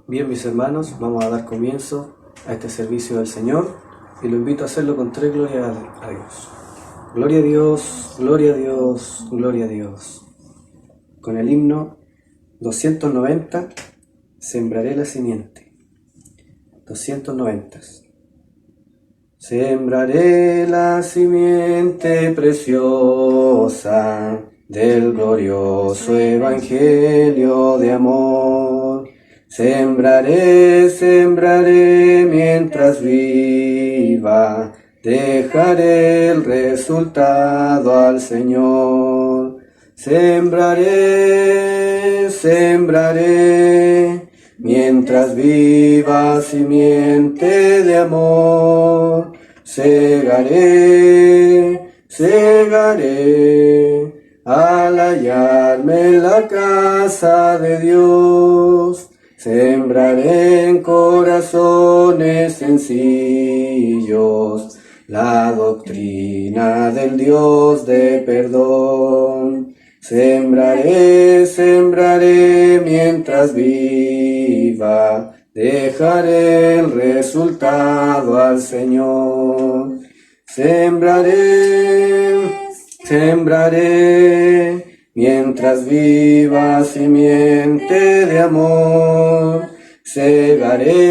Bien, mis hermanos, vamos a dar comienzo a este servicio del Señor y lo invito a hacerlo con tres glorias a Dios. Gloria a Dios, gloria a Dios, gloria a Dios. Con el himno 290, sembraré la simiente. 290. Sembraré la simiente preciosa del glorioso evangelio de amor. Sembraré, sembraré mientras viva, dejaré el resultado al Señor. Sembraré, sembraré, mientras viva simiente de amor. Segaré, segaré, al hallarme en la casa de Dios. Sembraré en corazones sencillos la doctrina del Dios de perdón. Sembraré, sembraré mientras viva, dejaré el resultado al Señor. Sembraré, sembraré, mientras viva simiente de amor. Segaré,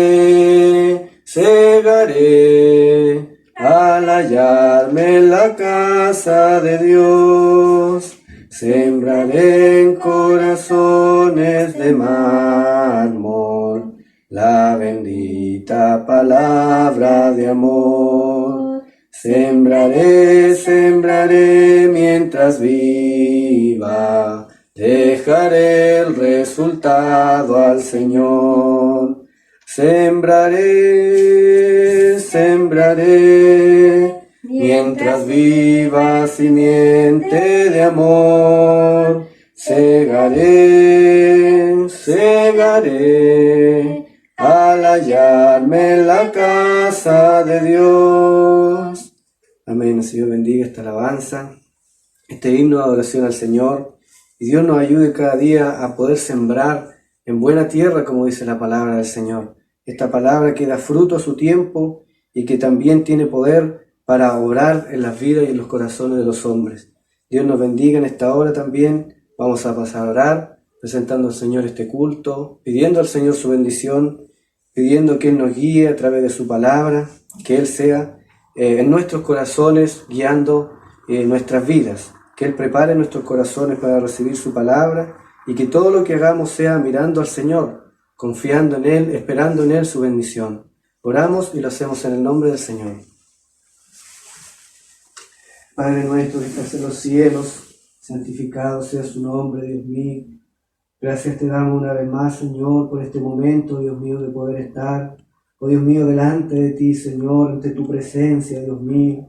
segaré, al hallarme en la casa de Dios. Sembraré en corazones de mármol la bendita palabra de amor. Sembraré, sembraré mientras viva, dejaré el resultado al Señor. Sembraré, sembraré, mientras viva simiente de amor. Segaré, segaré, al hallarme en la casa de Dios. Amén. Señor bendiga esta alabanza, este himno de adoración al Señor, y Dios nos ayude cada día a poder sembrar en buena tierra, como dice la palabra del Señor. Esta palabra que da fruto a su tiempo y que también tiene poder para obrar en las vidas y en los corazones de los hombres. Dios nos bendiga en esta hora también. Vamos a pasar a orar, presentando al Señor este culto, pidiendo al Señor su bendición, pidiendo que Él nos guíe a través de su palabra, que Él sea en nuestros corazones guiando nuestras vidas, que Él prepare nuestros corazones para recibir su palabra y que todo lo que hagamos sea mirando al Señor, confiando en Él, esperando en Él su bendición. Oramos y lo hacemos en el nombre del Señor. Padre nuestro que estás en los cielos, santificado sea su nombre, Dios mío. Gracias te damos una vez más, Señor, por este momento, Dios mío, de poder estar, oh Dios mío, delante de ti, Señor, ante tu presencia, Dios mío.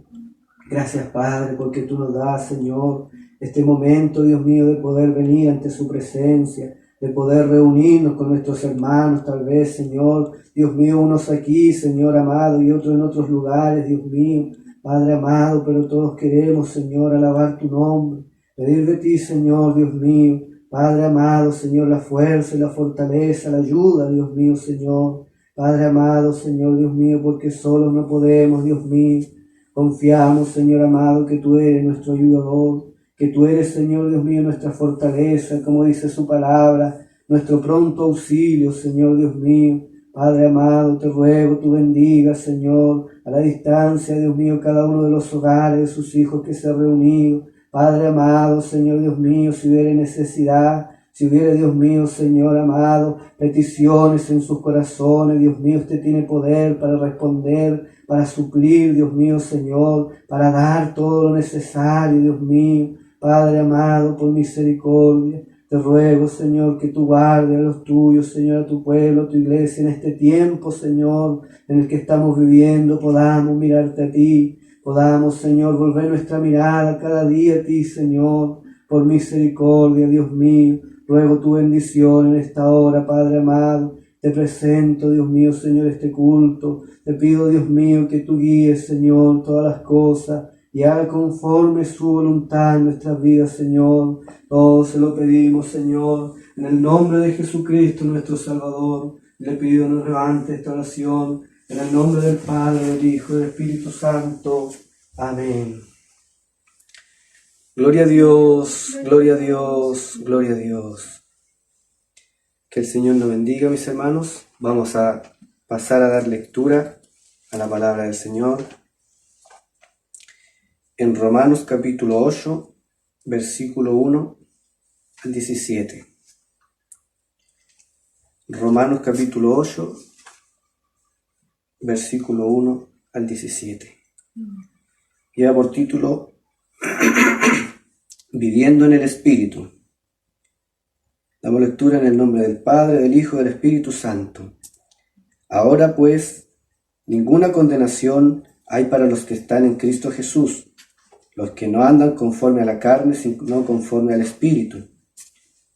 Gracias, Padre, porque tú nos das, Señor, este momento, Dios mío, de poder venir ante su presencia, de poder reunirnos con nuestros hermanos, tal vez, Señor, Dios mío, unos aquí, Señor amado, y otros en otros lugares, Dios mío, Padre amado, pero todos queremos, Señor, alabar tu nombre, pedir de ti, Señor, Dios mío, Padre amado, Señor, la fuerza y la fortaleza, la ayuda, Dios mío, Señor, Padre amado, Señor, Dios mío, porque solos no podemos, Dios mío. Confiamos, Señor amado, que tú eres nuestro ayudador, que tú eres, Señor Dios mío, nuestra fortaleza, como dice su palabra, nuestro pronto auxilio, Señor Dios mío. Padre amado, te ruego, tú bendigas, Señor, a la distancia, Dios mío, cada uno de los hogares de sus hijos que se han reunido. Padre amado, Señor Dios mío, si hubiera necesidad, si hubiera, Dios mío, Señor amado, peticiones en sus corazones, Dios mío, usted tiene poder para responder, para suplir, Dios mío, Señor, para dar todo lo necesario, Dios mío. Padre amado, por misericordia, te ruego, Señor, que tú guardes a los tuyos, Señor, a tu pueblo, a tu iglesia, en este tiempo, Señor, en el que estamos viviendo, podamos mirarte a ti, podamos, Señor, volver nuestra mirada cada día a ti, Señor, por misericordia, Dios mío. Ruego tu bendición en esta hora, Padre amado. Te presento, Dios mío, Señor, este culto. Te pido, Dios mío, que tú guíes, Señor, todas las cosas y haga conforme su voluntad en nuestras vidas, Señor. Todo se lo pedimos, Señor, en el nombre de Jesucristo, nuestro Salvador. Le pido nos levante esta oración en el nombre del Padre, del Hijo y del Espíritu Santo. Amén. Gloria a Dios, gloria a Dios, gloria a Dios. Que el Señor nos bendiga, mis hermanos. Vamos a pasar a dar lectura a la palabra del Señor. En Romanos capítulo 8, versículo 1 al 17. Romanos capítulo 8, versículo 1 al 17. Lleva por título Viviendo en el Espíritu. Damos lectura en el nombre del Padre, del Hijo y del Espíritu Santo. Ahora pues, ninguna condenación hay para los que están en Cristo Jesús, los que no andan conforme a la carne, sino conforme al Espíritu.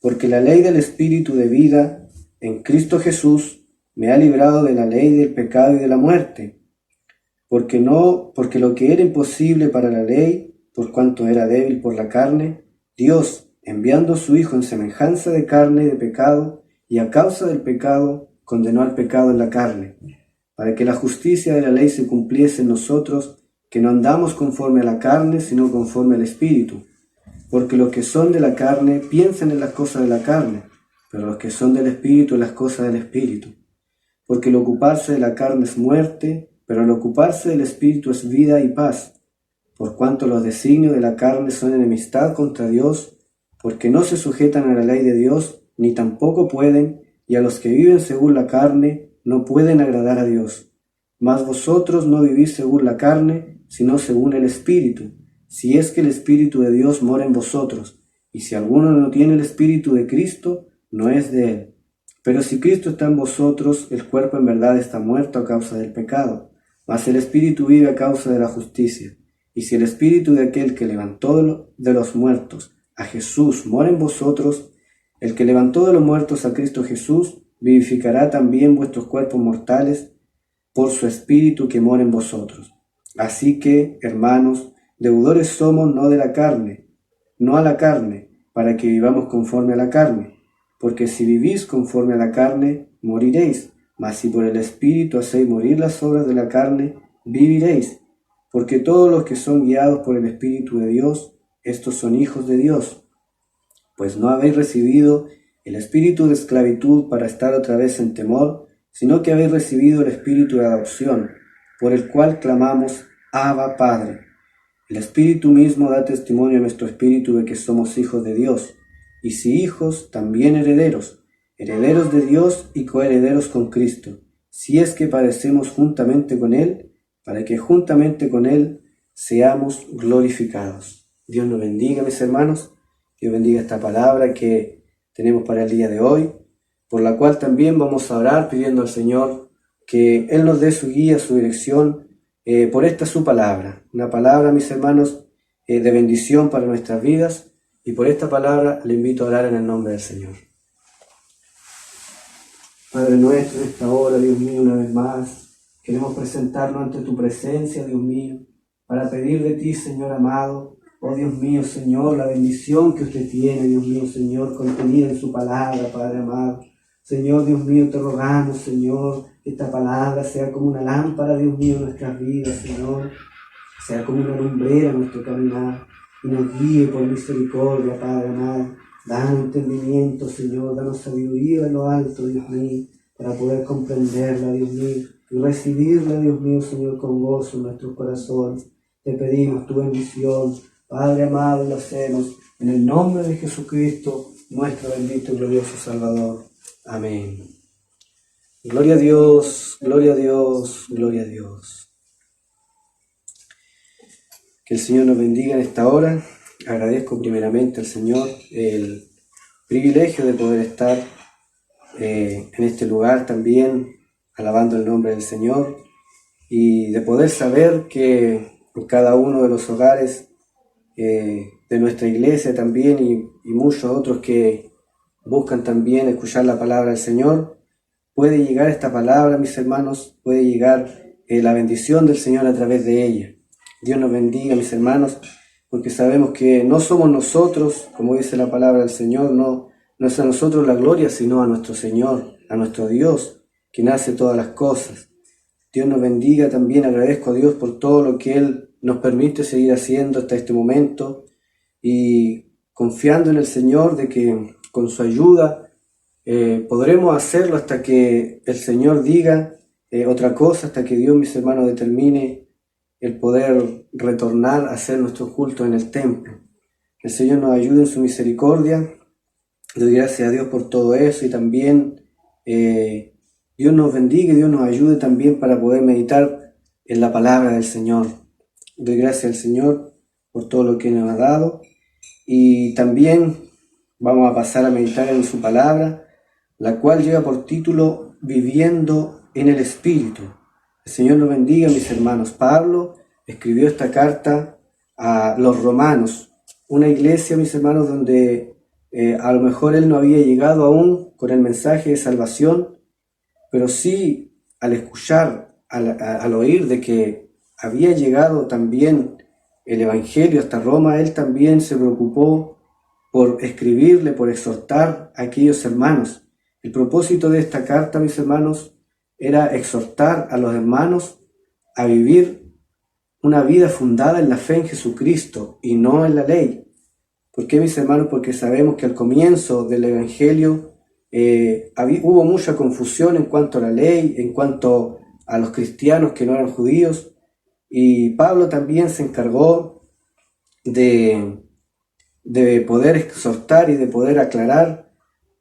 Porque la ley del Espíritu de vida en Cristo Jesús me ha librado de la ley del pecado y de la muerte. Porque lo que era imposible para la ley, por cuanto era débil por la carne, Dios, enviando a su Hijo en semejanza de carne y de pecado, y a causa del pecado, condenó al pecado en la carne, para que la justicia de la ley se cumpliese en nosotros, que no andamos conforme a la carne, sino conforme al Espíritu. Porque los que son de la carne piensan en las cosas de la carne, pero los que son del Espíritu en las cosas del Espíritu. Porque el ocuparse de la carne es muerte, pero el ocuparse del Espíritu es vida y paz. Por cuanto los designios de la carne son enemistad contra Dios, porque no se sujetan a la ley de Dios, ni tampoco pueden, y a los que viven según la carne no pueden agradar a Dios. Mas vosotros no vivís según la carne, sino según el Espíritu, si es que el Espíritu de Dios mora en vosotros, y si alguno no tiene el Espíritu de Cristo, no es de él. Pero si Cristo está en vosotros, el cuerpo en verdad está muerto a causa del pecado, mas el Espíritu vive a causa de la justicia. Y si el Espíritu de aquel que levantó de los muertos a Jesús mora en vosotros, el que levantó de los muertos a Cristo Jesús vivificará también vuestros cuerpos mortales por su Espíritu que mora en vosotros. Así que, hermanos, deudores somos no de la carne, no a la carne, para que vivamos conforme a la carne. Porque si vivís conforme a la carne, moriréis, mas si por el Espíritu hacéis morir las obras de la carne, viviréis. Porque todos los que son guiados por el Espíritu de Dios, estos son hijos de Dios. Pues no habéis recibido el espíritu de esclavitud para estar otra vez en temor, sino que habéis recibido el espíritu de adopción, por el cual clamamos, Abba, Padre. El Espíritu mismo da testimonio a nuestro espíritu de que somos hijos de Dios, y si hijos, también herederos, herederos de Dios y coherederos con Cristo, si es que padecemos juntamente con Él, para que juntamente con Él seamos glorificados. Dios nos bendiga, mis hermanos. Dios bendiga esta palabra que tenemos para el día de hoy, por la cual también vamos a orar pidiendo al Señor que Él nos dé su guía, su dirección, por esta su palabra. Una palabra, mis hermanos, de bendición para nuestras vidas, y por esta palabra le invito a orar en el nombre del Señor. Padre nuestro, en esta hora, Dios mío, una vez más, queremos presentarnos ante tu presencia, Dios mío, para pedir de ti, Señor amado, oh Dios mío, Señor, la bendición que usted tiene, Dios mío, Señor, contenida en su palabra, Padre amado. Señor, Dios mío, te rogamos, Señor, que esta palabra sea como una lámpara, Dios mío, en nuestras vidas, Señor, sea como una lumbrera en nuestro caminar, y nos guíe por misericordia, Padre amado. Danos entendimiento, Señor, danos sabiduría de lo alto, Dios mío, para poder comprenderla, Dios mío, y recibirla, Dios mío, Señor, con gozo en nuestros corazones. Te pedimos tu bendición, Padre amado, y lo hacemos en el nombre de Jesucristo, nuestro bendito y glorioso Salvador. Amén. Gloria a Dios, gloria a Dios, gloria a Dios. Que el Señor nos bendiga en esta hora. Agradezco primeramente al Señor el privilegio de poder estar en este lugar también, alabando el nombre del Señor, y de poder saber que en cada uno de los hogares de nuestra iglesia también, y muchos otros que buscan también escuchar la palabra del Señor, puede llegar esta palabra, mis hermanos, puede llegar la bendición del Señor a través de ella. Dios nos bendiga, mis hermanos, porque sabemos que no somos nosotros, como dice la palabra del Señor, no es a nosotros la gloria, sino a nuestro Señor, a nuestro Dios, quien hace todas las cosas. Dios nos bendiga también. Agradezco a Dios por todo lo que Él nos permite seguir haciendo hasta este momento y confiando en el Señor de que con su ayuda podremos hacerlo hasta que el Señor diga otra cosa, hasta que Dios, mis hermanos, determine el poder retornar a hacer nuestro culto en el templo. Que el Señor nos ayude en su misericordia. Doy gracias a Dios por todo eso y también Dios nos bendiga y Dios nos ayude también para poder meditar en la palabra del Señor. Doy gracias al Señor por todo lo que nos ha dado y también vamos a pasar a meditar en su palabra, la cual lleva por título Viviendo en el Espíritu. El Señor nos bendiga, mis hermanos. Pablo escribió esta carta a los romanos, una iglesia, mis hermanos, donde a lo mejor él no había llegado aún con el mensaje de salvación, pero sí al escuchar, al oír de que había llegado también el Evangelio hasta Roma, él también se preocupó por escribirle, por exhortar a aquellos hermanos. El propósito de esta carta, mis hermanos, era exhortar a los hermanos a vivir una vida fundada en la fe en Jesucristo y no en la ley. ¿Por qué, mis hermanos? Porque sabemos que al comienzo del Evangelio hubo mucha confusión en cuanto a la ley, en cuanto a los cristianos que no eran judíos, y Pablo también se encargó de poder exhortar y de poder aclarar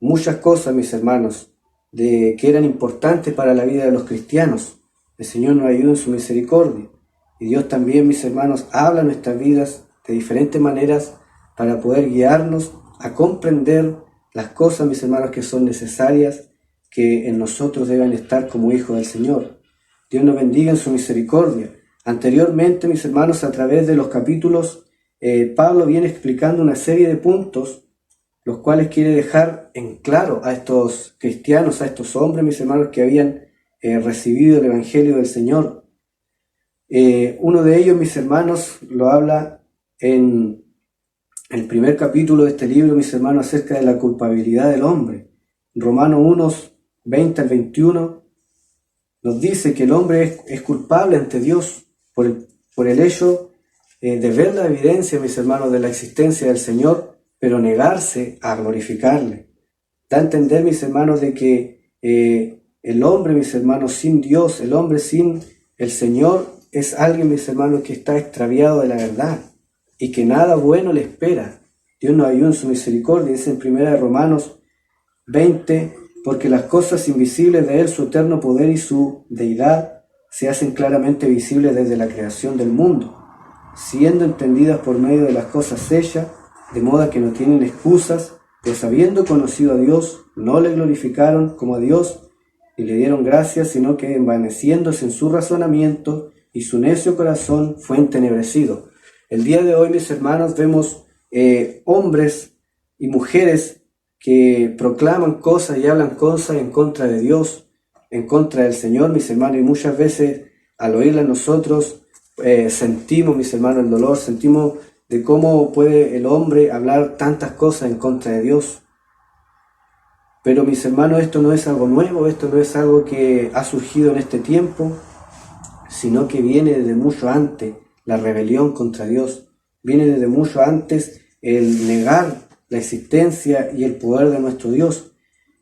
muchas cosas, mis hermanos, que eran importantes para la vida de los cristianos. El Señor nos ayuda en su misericordia, y Dios también, mis hermanos, habla en nuestras vidas de diferentes maneras para poder guiarnos a comprender las cosas, mis hermanos, que son necesarias, que en nosotros deben estar como hijos del Señor. Dios nos bendiga en su misericordia. Anteriormente, mis hermanos, a través de los capítulos, Pablo viene explicando una serie de puntos, los cuales quiere dejar en claro a estos cristianos, a estos hombres, mis hermanos, que habían recibido el Evangelio del Señor. Uno de ellos, mis hermanos, lo habla en el primer capítulo de este libro, mis hermanos, acerca de la culpabilidad del hombre. Romanos 1, 20 al 21, nos dice que el hombre es culpable ante Dios por el hecho de ver la evidencia, mis hermanos, de la existencia del Señor, pero negarse a glorificarle. Da a entender, mis hermanos, de que el hombre, mis hermanos, sin Dios, el hombre sin el Señor, es alguien, mis hermanos, que está extraviado de la verdad y que nada bueno le espera. Dios nos ayuda en su misericordia, dice en 1 Romanos 20, porque las cosas invisibles de Él, su eterno poder y su deidad, se hacen claramente visibles desde la creación del mundo, siendo entendidas por medio de las cosas hechas, de modo que no tienen excusas, pues habiendo conocido a Dios, no le glorificaron como a Dios, ni le dieron gracias, sino que envaneciéndose en su razonamiento, y su necio corazón fue entenebrecido. El día de hoy, mis hermanos, vemos hombres y mujeres que proclaman cosas y hablan cosas en contra de Dios, en contra del Señor, mis hermanos, y muchas veces al oírlas nosotros sentimos, mis hermanos, el dolor, sentimos de cómo puede el hombre hablar tantas cosas en contra de Dios. Pero, mis hermanos, esto no es algo nuevo, esto no es algo que ha surgido en este tiempo, sino que viene desde mucho antes la rebelión contra Dios. Viene desde mucho antes el negar la existencia y el poder de nuestro Dios.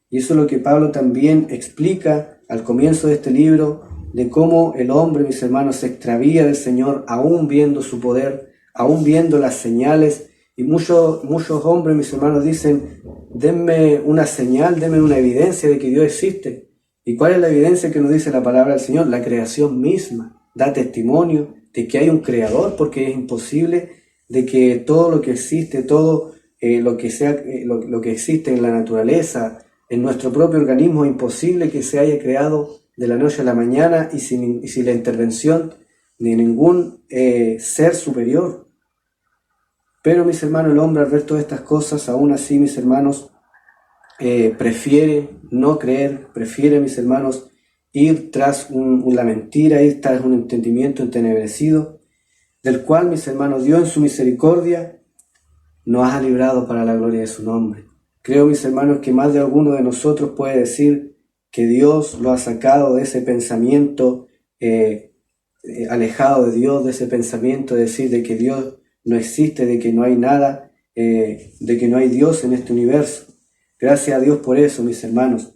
Y eso es lo que Pablo también explica al comienzo de este libro, de cómo el hombre, mis hermanos, se extravía del Señor, aún viendo su poder, aún viendo las señales. Y muchos hombres, mis hermanos, dicen, denme una señal, denme una evidencia de que Dios existe. ¿Y cuál es la evidencia que nos dice la palabra del Señor? La creación misma da testimonio de que hay un creador, porque es imposible de que todo lo que existe, todo lo que existe en la naturaleza, en nuestro propio organismo, es imposible que se haya creado de la noche a la mañana y sin la intervención de ningún ser superior. Pero, mis hermanos, el hombre al ver todas estas cosas, aún así, mis hermanos, prefiere no creer, prefiere, mis hermanos, ir tras la mentira, ir tras un entendimiento entenebrecido, del cual, mis hermanos, Dios en su misericordia nos ha librado para la gloria de su nombre. Creo, mis hermanos, que más de alguno de nosotros puede decir que Dios lo ha sacado de ese pensamiento alejado de Dios, de ese pensamiento de decir de que Dios no existe, de que no hay nada, de que no hay Dios en este universo. Gracias a Dios por eso, mis hermanos.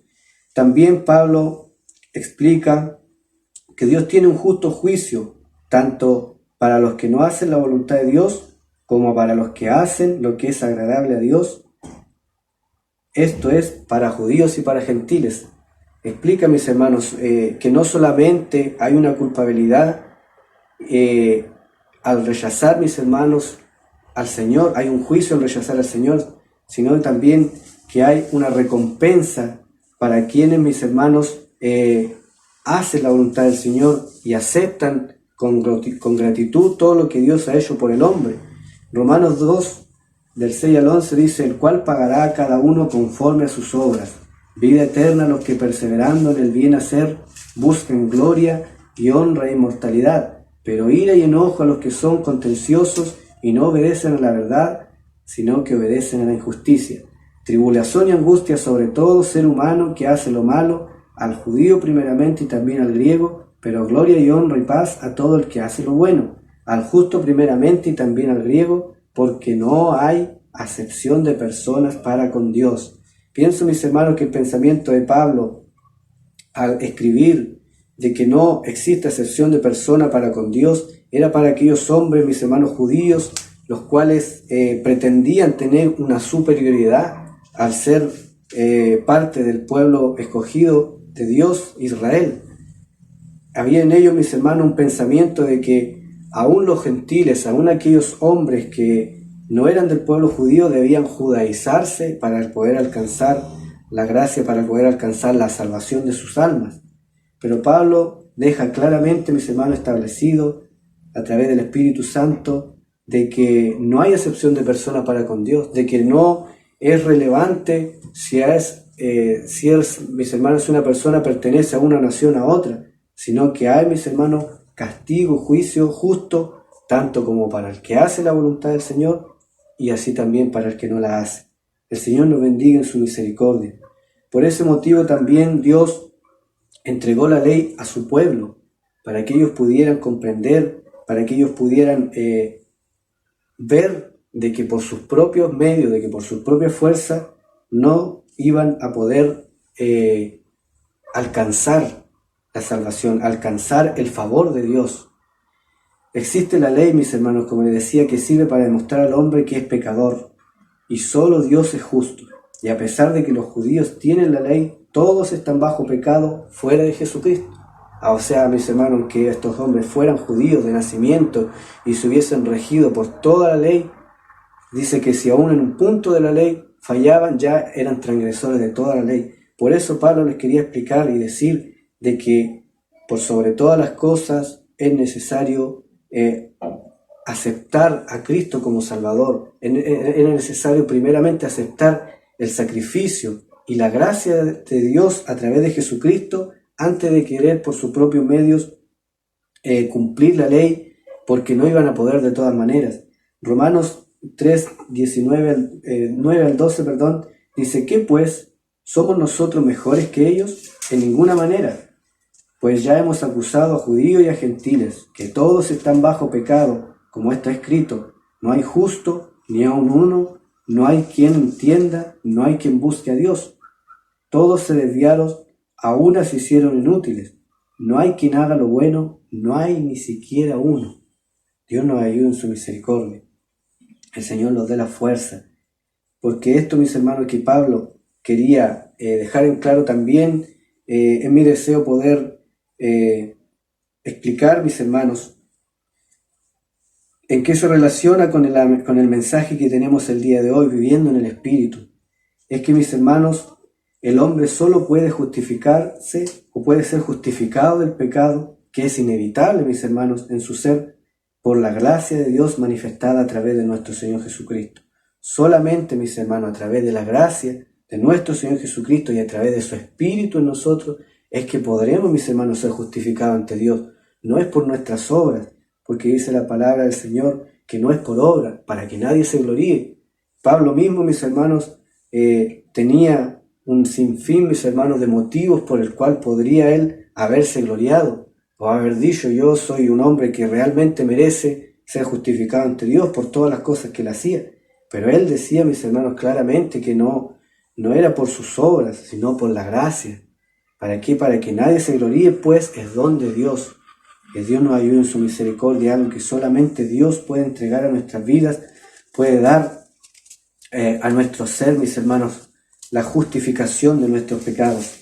También Pablo explica que Dios tiene un justo juicio, tanto para los que no hacen la voluntad de Dios, como para los que hacen lo que es agradable a Dios. Esto es para judíos y para gentiles. Explica, mis hermanos, que no solamente hay una culpabilidad al rechazar, mis hermanos, al Señor, hay un juicio al rechazar al Señor, sino también que hay una recompensa para quienes, mis hermanos, hacen la voluntad del Señor y aceptan con gratitud todo lo que Dios ha hecho por el hombre. Romanos 2, del 6 al 11 dice: el cual pagará a cada uno conforme a sus obras. Vida eterna a los que perseverando en el bien hacer buscan gloria y honra e inmortalidad, pero ira y enojo a los que son contenciosos y no obedecen a la verdad, sino que obedecen a la injusticia. Tribulación y angustia sobre todo ser humano que hace lo malo, al judío primeramente y también al griego, pero gloria y honra y paz a todo el que hace lo bueno, al justo primeramente y también al griego, porque no hay acepción de personas para con Dios. Pienso, mis hermanos, que el pensamiento de Pablo al escribir de que no existe acepción de persona para con Dios era para aquellos hombres, mis hermanos judíos, los cuales pretendían tener una superioridad al ser parte del pueblo escogido de Dios, Israel. Había en ellos, mis hermanos, un pensamiento de que aún los gentiles, aún aquellos hombres que no eran del pueblo judío, debían judaizarse para poder alcanzar la gracia, para poder alcanzar la salvación de sus almas. Pero Pablo deja claramente, mis hermanos, establecido a través del Espíritu Santo de que no hay acepción de persona para con Dios, de que no es relevante si mis hermanos, una persona pertenece a una nación a otra, sino que hay, mis hermanos, castigo, juicio justo, tanto como para el que hace la voluntad del Señor y así también para el que no la hace. El Señor nos bendiga en su misericordia. Por ese motivo también Dios entregó la ley a su pueblo, para que ellos pudieran comprender, para que ellos pudieran ver de que por sus propios medios, de que por sus propias fuerzas, no iban a poder alcanzar la salvación, alcanzar el favor de Dios. Existe la ley, mis hermanos, como les decía, que sirve para demostrar al hombre que es pecador, y solo Dios es justo. Y a pesar de que los judíos tienen la ley, todos están bajo pecado fuera de Jesucristo. O sea, mis hermanos, que estos hombres fueran judíos de nacimiento y se hubiesen regido por toda la ley, dice que si aún en un punto de la ley fallaban, ya eran transgresores de toda la ley. Por eso Pablo les quería explicar y decir de que por sobre todas las cosas es necesario aceptar a Cristo como Salvador. Es necesario primeramente aceptar el sacrificio y la gracia de Dios a través de Jesucristo antes de querer por sus propios medios cumplir la ley, porque no iban a poder de todas maneras. Romanos 3, 9 al 12, dice: ¿qué pues? ¿Somos nosotros mejores que ellos? En ninguna manera. Pues ya hemos acusado a judíos y a gentiles, que todos están bajo pecado, como está escrito: no hay justo, ni aun uno, no hay quien entienda, no hay quien busque a Dios. Todos se desviaron, a una se hicieron inútiles. No hay quien haga lo bueno, no hay ni siquiera uno. Dios nos ayude en su misericordia. El Señor nos dé la fuerza. Porque esto, mis hermanos, que Pablo quería dejar en claro también, es mi deseo poder explicar, mis hermanos, en qué se relaciona con el mensaje que tenemos el día de hoy, viviendo en el Espíritu. Es que, mis hermanos, el hombre solo puede justificarse o puede ser justificado del pecado, que es inevitable, mis hermanos, en su ser, por la gracia de Dios manifestada a través de nuestro Señor Jesucristo. Solamente, mis hermanos, a través de la gracia de nuestro Señor Jesucristo y a través de su Espíritu en nosotros, es que podremos, mis hermanos, ser justificados ante Dios. No es por nuestras obras, porque dice la palabra del Señor que no es por obra, para que nadie se gloríe. Pablo mismo, mis hermanos, tenía un sinfín, mis hermanos, de motivos por el cual podría él haberse gloriado o haber dicho: yo soy un hombre que realmente merece ser justificado ante Dios por todas las cosas que él hacía. Pero él decía, mis hermanos, claramente que no era por sus obras, sino por la gracia. ¿Para qué? Para que nadie se gloríe, pues es don de Dios. Que Dios nos ayude en su misericordia, algo que solamente Dios puede entregar a nuestras vidas, puede dar a nuestro ser, mis hermanos, la justificación de nuestros pecados.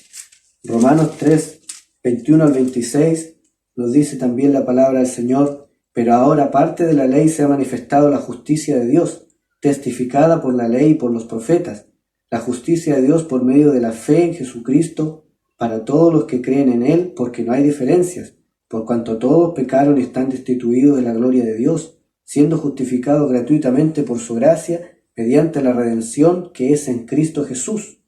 Romanos 3, 21 al 26 nos dice también la palabra del Señor: pero ahora, aparte de la ley, se ha manifestado la justicia de Dios, testificada por la ley y por los profetas, la justicia de Dios por medio de la fe en Jesucristo, para todos los que creen en Él, porque no hay diferencias, por cuanto todos pecaron y están destituidos de la gloria de Dios, siendo justificados gratuitamente por su gracia, mediante la redención que es en Cristo Jesús.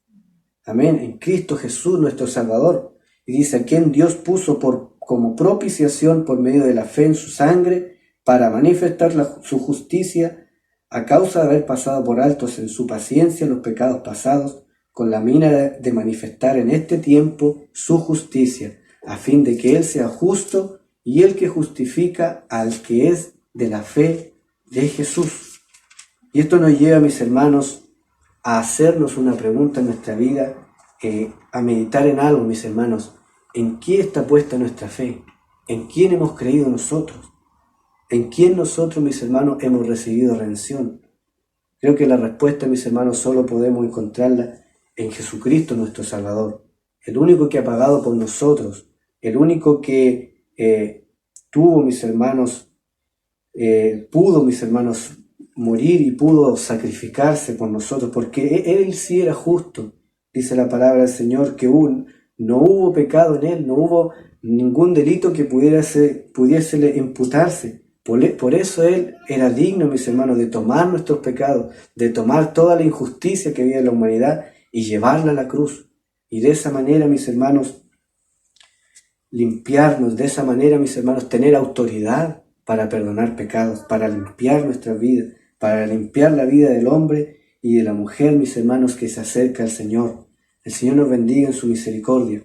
Amén, en Cristo Jesús nuestro Salvador. Y dice: a quien Dios puso como propiciación por medio de la fe en su sangre, para manifestar su justicia, a causa de haber pasado por altos en su paciencia los pecados pasados, con la mira de manifestar en este tiempo su justicia, a fin de que Él sea justo y el que justifica al que es de la fe de Jesús. Y esto nos lleva, mis hermanos, a hacernos una pregunta en nuestra vida, a meditar en algo, mis hermanos. ¿En qué está puesta nuestra fe? ¿En quién hemos creído nosotros? ¿En quién nosotros, mis hermanos, hemos recibido redención? Creo que la respuesta, mis hermanos, solo podemos encontrarla en Jesucristo nuestro Salvador, el único que ha pagado por nosotros, el único que tuvo, mis hermanos, pudo, mis hermanos, morir y pudo sacrificarse por nosotros, porque Él sí era justo. Dice la palabra del Señor que no hubo pecado en Él, no hubo ningún delito que pudiésele imputarse. Por eso Él era digno, mis hermanos, de tomar nuestros pecados, de tomar toda la injusticia que había en la humanidad y llevarla a la cruz. Y de esa manera, mis hermanos, limpiarnos, de esa manera, mis hermanos, tener autoridad para perdonar pecados, para limpiar nuestra vida, para limpiar la vida del hombre y de la mujer, mis hermanos, que se acerca al Señor. El Señor nos bendiga en su misericordia.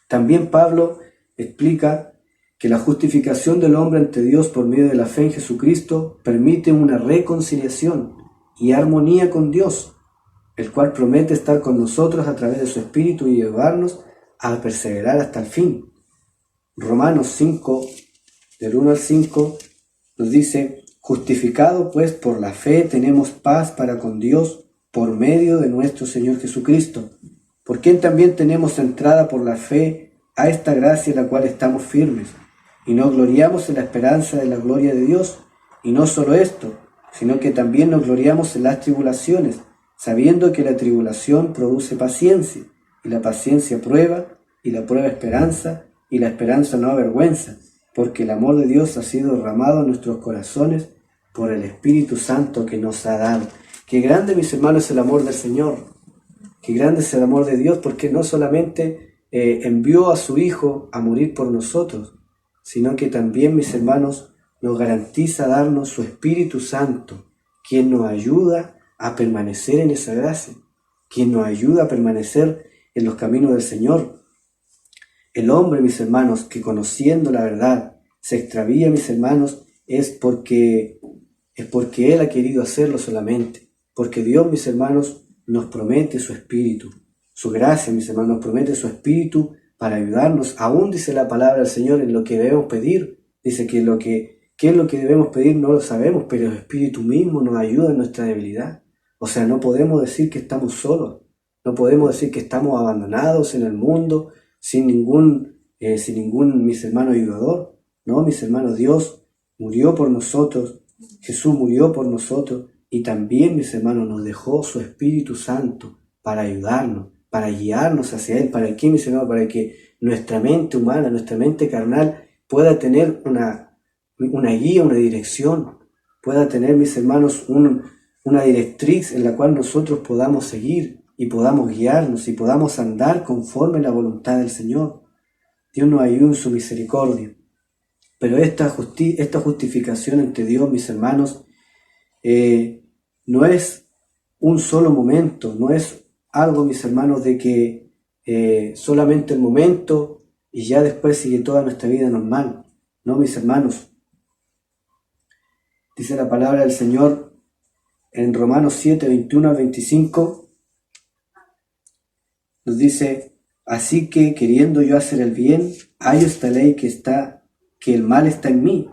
También Pablo explica que la justificación del hombre ante Dios por medio de la fe en Jesucristo permite una reconciliación y armonía con Dios, el cual promete estar con nosotros a través de su Espíritu y llevarnos a perseverar hasta el fin. Romanos 5, del 1 al 5, nos dice: justificado pues por la fe tenemos paz para con Dios por medio de nuestro Señor Jesucristo, por quien también tenemos entrada por la fe a esta gracia en la cual estamos firmes, y nos gloriamos en la esperanza de la gloria de Dios. Y no solo esto, sino que también nos gloriamos en las tribulaciones, sabiendo que la tribulación produce paciencia, y la paciencia prueba, y la prueba esperanza, y la esperanza no avergüenza, porque el amor de Dios ha sido derramado en nuestros corazones por el Espíritu Santo que nos ha dado. Qué grande, mis hermanos, es el amor del Señor. Qué grande es el amor de Dios, porque no solamente envió a su Hijo a morir por nosotros, sino que también, mis hermanos, nos garantiza darnos su Espíritu Santo, quien nos ayuda a permanecer en esa gracia, quien nos ayuda a permanecer en los caminos del Señor. El hombre, mis hermanos, que conociendo la verdad se extravía, mis hermanos, es porque Él ha querido hacerlo solamente, porque Dios, mis hermanos, nos promete su Espíritu, su gracia, mis hermanos, nos promete su Espíritu para ayudarnos. Aún dice la palabra del Señor en lo que debemos pedir. Dice que qué es lo que debemos pedir no lo sabemos, pero el Espíritu mismo nos ayuda en nuestra debilidad. O sea, no podemos decir que estamos solos, no podemos decir que estamos abandonados en el mundo, sin ningún, mis hermanos, ayudador. No, mis hermanos, Dios murió por nosotros, Jesús murió por nosotros, y también, mis hermanos, nos dejó su Espíritu Santo para ayudarnos, para guiarnos hacia Él. ¿Para qué, mis hermanos? Para que nuestra mente humana, nuestra mente carnal pueda tener una guía, una dirección, pueda tener, mis hermanos, una directriz en la cual nosotros podamos seguir y podamos guiarnos y podamos andar conforme a la voluntad del Señor. Dios nos ayude en su misericordia. Pero esta justificación ante Dios, mis hermanos, no es un solo momento, no es algo, mis hermanos, de que solamente el momento y ya después sigue toda nuestra vida normal. No, mis hermanos. Dice la palabra del Señor en Romanos 7, 21 al 25, nos dice: así que, queriendo yo hacer el bien, hallo esta ley que el mal está en mí,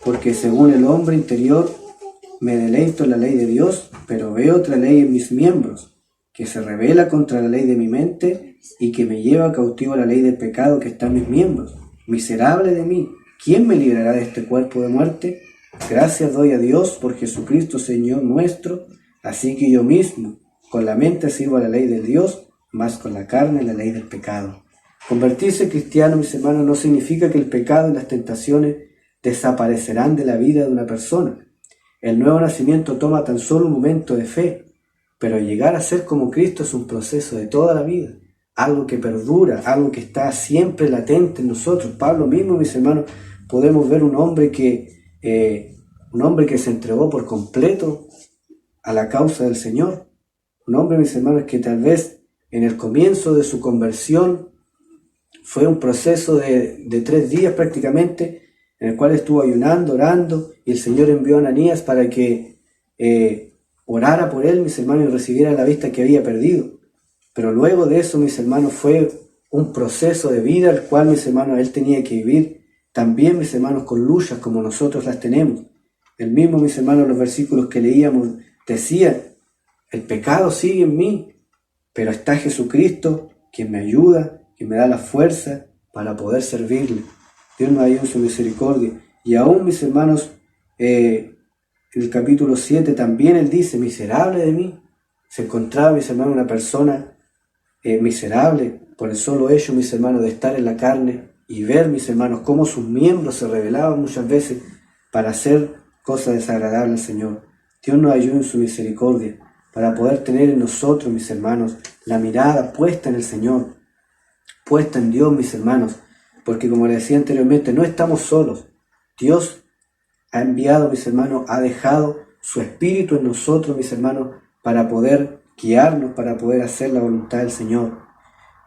porque según el hombre interior me deleito en la ley de Dios, pero veo otra ley en mis miembros, que se rebela contra la ley de mi mente y que me lleva cautivo a la ley del pecado que está en mis miembros. Miserable de mí, ¿quién me librará de este cuerpo de muerte? Gracias doy a Dios por Jesucristo Señor nuestro. Así que yo mismo, con la mente sirvo a la ley de Dios, más con la carne la ley del pecado. Convertirse cristiano, mis hermanos, no significa que el pecado y las tentaciones desaparecerán de la vida de una persona. El nuevo nacimiento toma tan solo un momento de fe, pero llegar a ser como Cristo es un proceso de toda la vida, algo que perdura, algo que está siempre latente en nosotros. Pablo mismo, mis hermanos, podemos ver un hombre que se entregó por completo a la causa del Señor. Un hombre, mis hermanos, que tal vez en el comienzo de su conversión fue un proceso de 3 días prácticamente, en el cual estuvo ayunando, orando, y el Señor envió a Ananías para que orara por él, mis hermanos, y recibiera la vista que había perdido. Pero luego de eso, mis hermanos, fue un proceso de vida el cual, mis hermanos, él tenía que vivir también, mis hermanos, con luchas como nosotros las tenemos. El mismo, mis hermanos, los versículos que leíamos decía: el pecado sigue en mí, pero está Jesucristo quien me ayuda, quien me da la fuerza para poder servirle. Dios nos ayuda en su misericordia. Y aún, mis hermanos, en el capítulo 7 también él dice: miserable de mí. Se encontraba, mis hermanos, una persona miserable por el solo hecho, mis hermanos, de estar en la carne y ver, mis hermanos, cómo sus miembros se rebelaban muchas veces para hacer cosas desagradables al Señor. Dios nos ayuda en su misericordia para poder tener en nosotros, mis hermanos, la mirada puesta en el Señor, puesta en Dios, mis hermanos, porque como les decía anteriormente, no estamos solos. Dios ha enviado, mis hermanos, ha dejado su Espíritu en nosotros, mis hermanos, para poder guiarnos, para poder hacer la voluntad del Señor.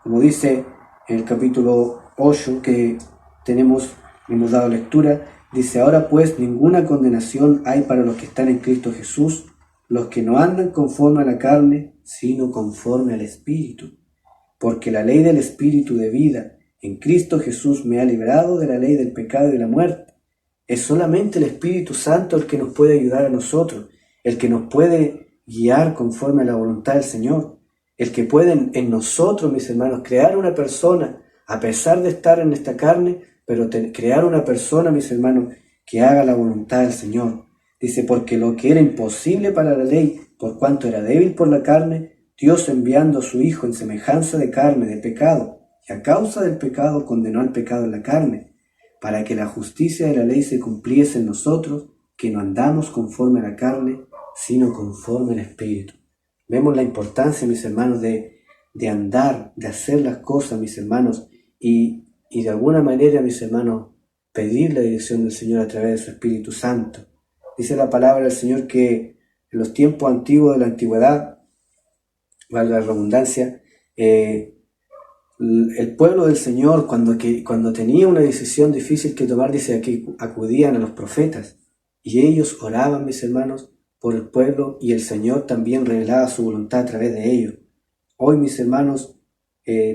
Como dice en el capítulo 8 que hemos dado lectura, dice: ahora pues ninguna condenación hay para los que están en Cristo Jesús, los que no andan conforme a la carne, sino conforme al Espíritu. Porque la ley del Espíritu de vida en Cristo Jesús me ha librado de la ley del pecado y de la muerte. Es solamente el Espíritu Santo el que nos puede ayudar a nosotros, el que nos puede guiar conforme a la voluntad del Señor, el que puede en nosotros, mis hermanos, crear una persona, a pesar de estar en esta carne, pero crear una persona, mis hermanos, que haga la voluntad del Señor. Dice: porque lo que era imposible para la ley, por cuanto era débil por la carne, Dios, enviando a su Hijo en semejanza de carne, de pecado, y a causa del pecado condenó al pecado en la carne, para que la justicia de la ley se cumpliese en nosotros, que no andamos conforme a la carne, sino conforme al Espíritu. Vemos la importancia, mis hermanos, de andar, de hacer las cosas, mis hermanos, y de alguna manera, mis hermanos, pedir la dirección del Señor a través de su Espíritu Santo. Dice la palabra del Señor que en los tiempos antiguos de la antigüedad, valga la redundancia, el pueblo del Señor, cuando tenía una decisión difícil que tomar, dice que acudían a los profetas, y ellos oraban, mis hermanos, por el pueblo, y el Señor también revelaba su voluntad a través de ellos. Hoy, mis hermanos,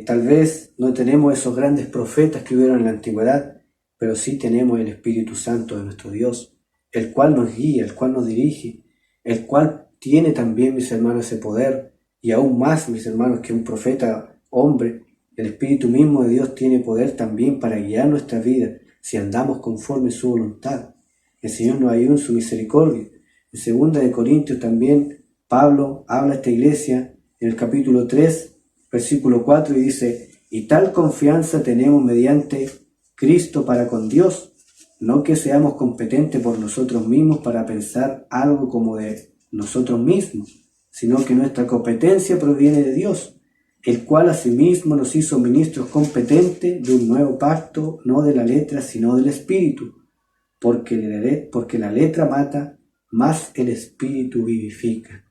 tal vez no tenemos esos grandes profetas que hubieron en la antigüedad, pero sí tenemos el Espíritu Santo de nuestro Dios, el cual nos guía, el cual nos dirige, el cual tiene también, mis hermanos, ese poder, y aún más, mis hermanos, que un profeta hombre. El Espíritu mismo de Dios tiene poder también para guiar nuestra vida si andamos conforme a su voluntad. El Señor nos ayuda en su misericordia. En 2 Corintios también Pablo habla a esta iglesia en el capítulo 3, versículo 4, y dice: y tal confianza tenemos mediante Cristo para con Dios, no que seamos competentes por nosotros mismos para pensar algo como de nosotros mismos, sino que nuestra competencia proviene de Dios, el cual asimismo nos hizo ministros competentes de un nuevo pacto, no de la letra, sino del Espíritu, porque la letra mata, mas el Espíritu vivifica.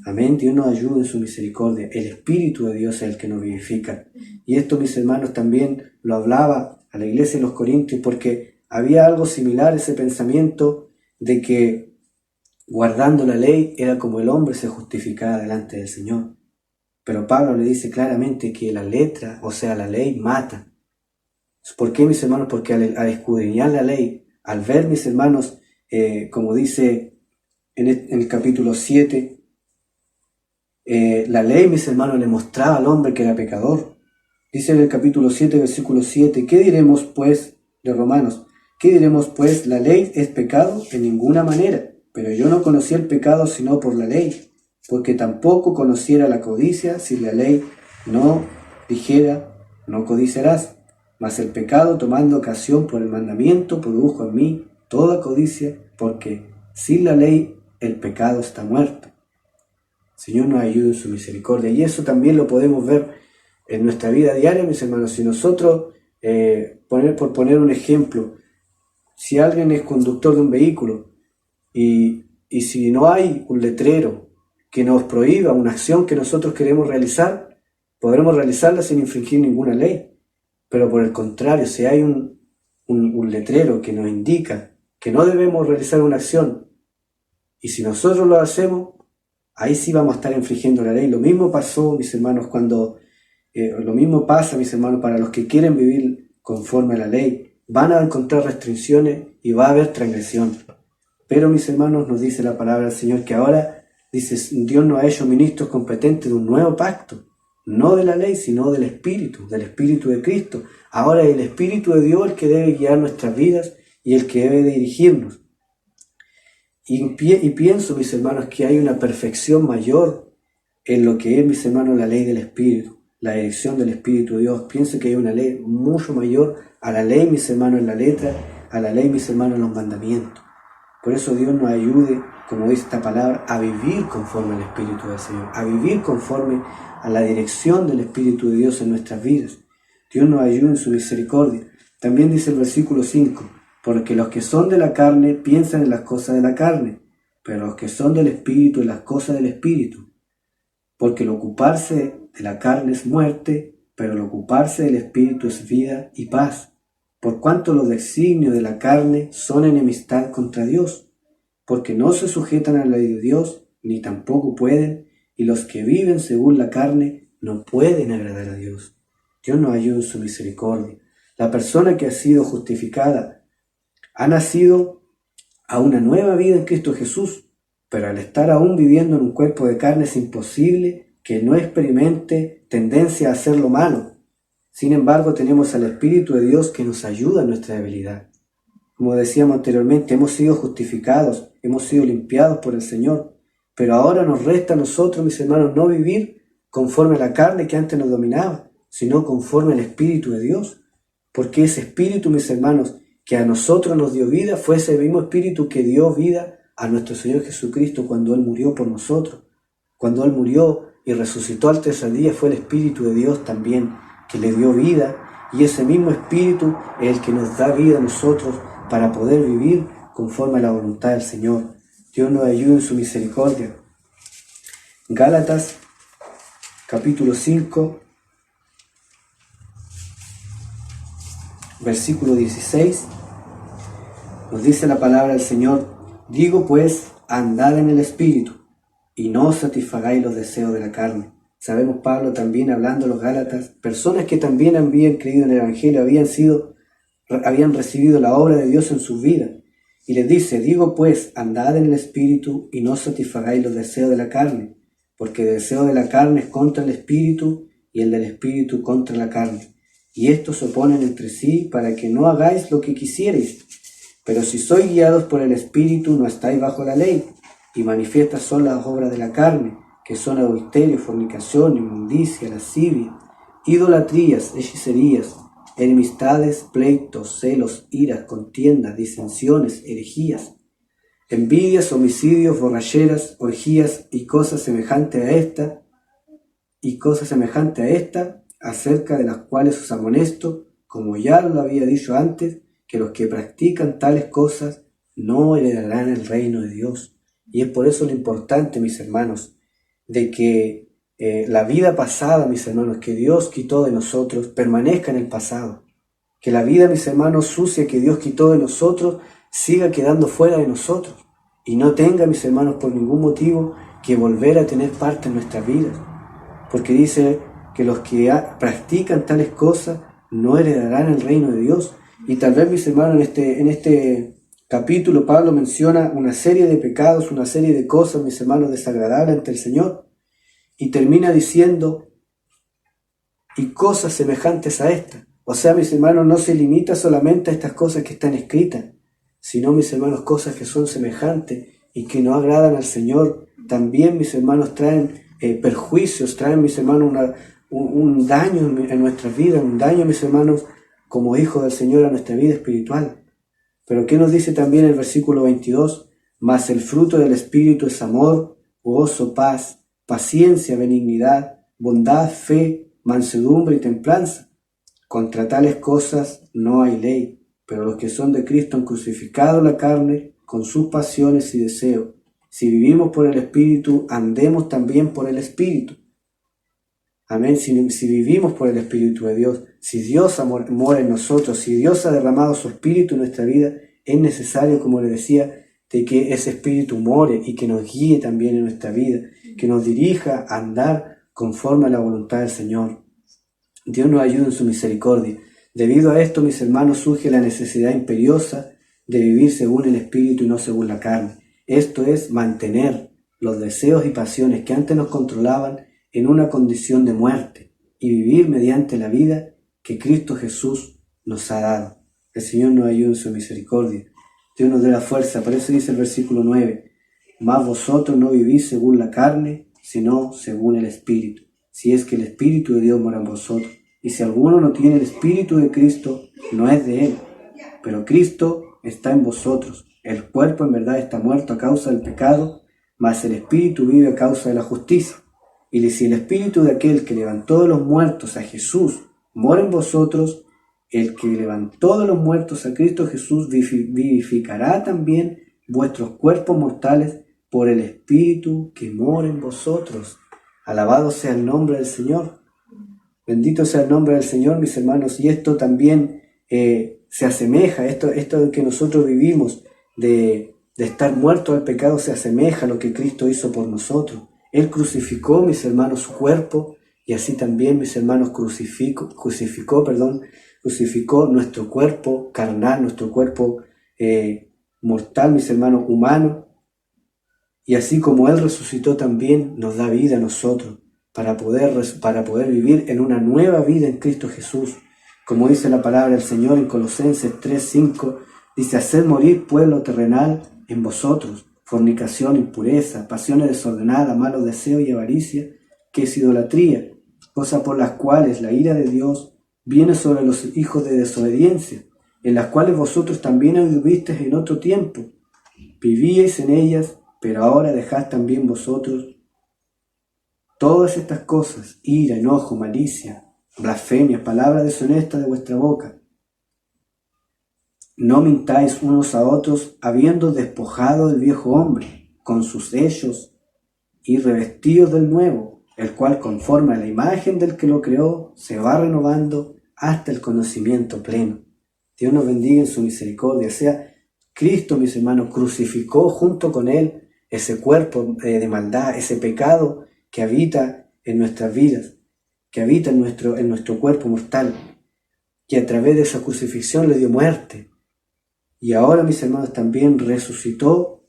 Amén. Dios nos ayude en su misericordia. El Espíritu de Dios es el que nos vivifica. Y esto, mis hermanos, también lo hablaba a la iglesia de los Corintios, porque había algo similar, ese pensamiento de que guardando la ley era como el hombre se justificaba delante del Señor. Pero Pablo le dice claramente que la letra, o sea, la ley, mata. ¿Por qué, mis hermanos? Porque al escudriñar la ley, al ver, mis hermanos, como dice en el capítulo 7, la ley, mis hermanos, le mostraba al hombre que era pecador. Dice en el capítulo 7, versículo 7, ¿qué diremos pues de Romanos? ¿Qué diremos pues? ¿La ley es pecado? En ninguna manera. Pero yo no conocí el pecado sino por la ley, porque tampoco conociera la codicia si la ley no dijera, no codiciarás. Mas el pecado, tomando ocasión por el mandamiento, produjo en mí toda codicia, porque sin la ley el pecado está muerto. Señor nos ayude en su misericordia. Y eso también lo podemos ver en nuestra vida diaria, mis hermanos. Si nosotros, por poner un ejemplo, si alguien es conductor de un vehículo y si no hay un letrero que nos prohíba una acción que nosotros queremos realizar, podremos realizarla sin infringir ninguna ley. Pero por el contrario, si hay un letrero que nos indica que no debemos realizar una acción, y si nosotros lo hacemos, ahí sí vamos a estar infringiendo la ley. Lo mismo pasó, mis hermanos, lo mismo pasa, mis hermanos, para los que quieren vivir conforme a la ley. Van a encontrar restricciones y va a haber transgresión. Pero, mis hermanos, nos dice la palabra del Señor que ahora, dice, Dios nos ha hecho ministros competentes de un nuevo pacto. No de la ley, sino del Espíritu de Cristo. Ahora es el Espíritu de Dios el que debe guiar nuestras vidas y el que debe dirigirnos. Y pienso, mis hermanos, que hay una perfección mayor en lo que es, mis hermanos, la ley del Espíritu, la dirección del Espíritu de Dios. Pienso que hay una ley mucho mayor a la ley, mis hermanos, en la letra, a la ley, mis hermanos, en los mandamientos. Por eso Dios nos ayude, como dice esta palabra, a vivir conforme al Espíritu del Señor, a vivir conforme a la dirección del Espíritu de Dios en nuestras vidas. Dios nos ayude en su misericordia. También dice el versículo 5, porque los que son de la carne piensan en las cosas de la carne, pero los que son del Espíritu en las cosas del Espíritu. Porque el ocuparse de la carne es muerte, pero el ocuparse del Espíritu es vida y paz. Por cuanto los designios de la carne son enemistad contra Dios, porque no se sujetan a la ley de Dios, ni tampoco pueden, y los que viven según la carne no pueden agradar a Dios. Dios nos ayude en su misericordia. La persona que ha sido justificada ha nacido a una nueva vida en Cristo Jesús, pero al estar aún viviendo en un cuerpo de carne es imposible que no experimente tendencia a hacer lo malo. Sin embargo, tenemos al Espíritu de Dios que nos ayuda en nuestra debilidad. Como decíamos anteriormente, hemos sido justificados, hemos sido limpiados por el Señor, pero ahora nos resta a nosotros, mis hermanos, no vivir conforme a la carne que antes nos dominaba, sino conforme al Espíritu de Dios, porque ese Espíritu, mis hermanos, que a nosotros nos dio vida, fue ese mismo Espíritu que dio vida a nuestro Señor Jesucristo cuando Él murió por nosotros. Cuando Él murió y resucitó al tercer día, fue el Espíritu de Dios también que le dio vida, y ese mismo Espíritu es el que nos da vida a nosotros para poder vivir conforme a la voluntad del Señor. Dios nos ayude en su misericordia. Gálatas, capítulo 5, versículo 16, nos dice la palabra del Señor: digo pues, andad en el Espíritu, y no satisfagáis los deseos de la carne. Sabemos, Pablo también hablando a los Gálatas, personas que también habían creído en el Evangelio, habían recibido la obra de Dios en sus vidas. Y les dice: digo pues, andad en el Espíritu, y no satisfagáis los deseos de la carne, porque el deseo de la carne es contra el Espíritu, y el del Espíritu contra la carne. Y estos se oponen entre sí para que no hagáis lo que quisierais. Pero si sois guiados por el Espíritu, no estáis bajo la ley. Y manifiestas son las obras de la carne, que son adulterio, fornicación, inmundicia, lascivia, idolatrías, hechicerías, enemistades, pleitos, celos, iras, contiendas, disensiones, herejías, envidias, homicidios, borracheras, orgías y cosas semejantes a esta, acerca de las cuales os amonesto, como ya lo había dicho antes, que los que practican tales cosas no heredarán el reino de Dios. Y es por eso lo importante, mis hermanos, de que la vida pasada, mis hermanos, que Dios quitó de nosotros, permanezca en el pasado. Que la vida, mis hermanos, sucia que Dios quitó de nosotros, siga quedando fuera de nosotros. Y no tenga, mis hermanos, por ningún motivo que volver a tener parte en nuestras vidas. Porque dice que los que practican tales cosas no heredarán el reino de Dios. Y tal vez, mis hermanos, en este capítulo Pablo menciona una serie de pecados, una serie de cosas, mis hermanos, desagradables ante el Señor. Y termina diciendo, y cosas semejantes a estas. O sea, mis hermanos, no se limita solamente a estas cosas que están escritas, sino, mis hermanos, cosas que son semejantes y que no agradan al Señor. También, mis hermanos, traen perjuicios, traen, mis hermanos, un daño en nuestras vidas, un daño, mis hermanos, como hijos del Señor a nuestra vida espiritual. Pero ¿qué nos dice también el versículo 22? Mas el fruto del Espíritu es amor, gozo, paz, paciencia, benignidad, bondad, fe, mansedumbre y templanza. Contra tales cosas no hay ley, pero los que son de Cristo han crucificado la carne con sus pasiones y deseos. Si vivimos por el Espíritu, andemos también por el Espíritu. Amén. Si vivimos por el Espíritu de Dios, si Dios mora en nosotros, si Dios ha derramado su Espíritu en nuestra vida, es necesario, como le decía, de que ese Espíritu more y que nos guíe también en nuestra vida, que nos dirija a andar conforme a la voluntad del Señor. Dios nos ayude en su misericordia. Debido a esto, mis hermanos, surge la necesidad imperiosa de vivir según el Espíritu y no según la carne. Esto es mantener los deseos y pasiones que antes nos controlaban en una condición de muerte y vivir mediante la vida que Cristo Jesús nos ha dado. El Señor nos ayude en su misericordia. Dios nos dé la fuerza. Por eso dice el versículo 9, mas vosotros no vivís según la carne, sino según el Espíritu, si es que el Espíritu de Dios mora en vosotros. Y si alguno no tiene el Espíritu de Cristo, no es de él. Pero Cristo está en vosotros. El cuerpo en verdad está muerto a causa del pecado, mas el Espíritu vive a causa de la justicia. Y si el Espíritu de aquel que levantó de los muertos a Jesús mora en vosotros, el que levantó de los muertos a Cristo Jesús vivificará también vuestros cuerpos mortales por el Espíritu que mora en vosotros. Alabado sea el nombre del Señor. Bendito sea el nombre del Señor, mis hermanos. Y esto también se asemeja, esto que nosotros vivimos de estar muertos al pecado, se asemeja a lo que Cristo hizo por nosotros. Él crucificó, mis hermanos, su cuerpo, y así también, mis hermanos, crucificó nuestro cuerpo carnal, nuestro cuerpo mortal, mis hermanos, humano. Y así como Él resucitó, también nos da vida a nosotros para poder vivir en una nueva vida en Cristo Jesús. Como dice la palabra del Señor en Colosenses 3:5, dice, hacer morir pueblo terrenal en vosotros, fornicación, impureza, pasiones desordenadas, malos deseos y avaricia, que es idolatría, cosas por las cuales la ira de Dios viene sobre los hijos de desobediencia, en las cuales vosotros también vivisteis en otro tiempo. Vivíais en ellas, pero ahora dejad también vosotros todas estas cosas, ira, enojo, malicia, blasfemia, palabras deshonestas de vuestra boca. No mintáis unos a otros, habiendo despojado del viejo hombre, con sus hechos, y revestidos del nuevo, el cual conforme a la imagen del que lo creó, se va renovando hasta el conocimiento pleno. Dios nos bendiga en su misericordia. O sea, Cristo, mis hermanos, crucificó junto con Él ese cuerpo de maldad, ese pecado que habita en nuestras vidas, que habita en nuestro cuerpo mortal, que a través de esa crucifixión le dio muerte. Y ahora, mis hermanos, también resucitó,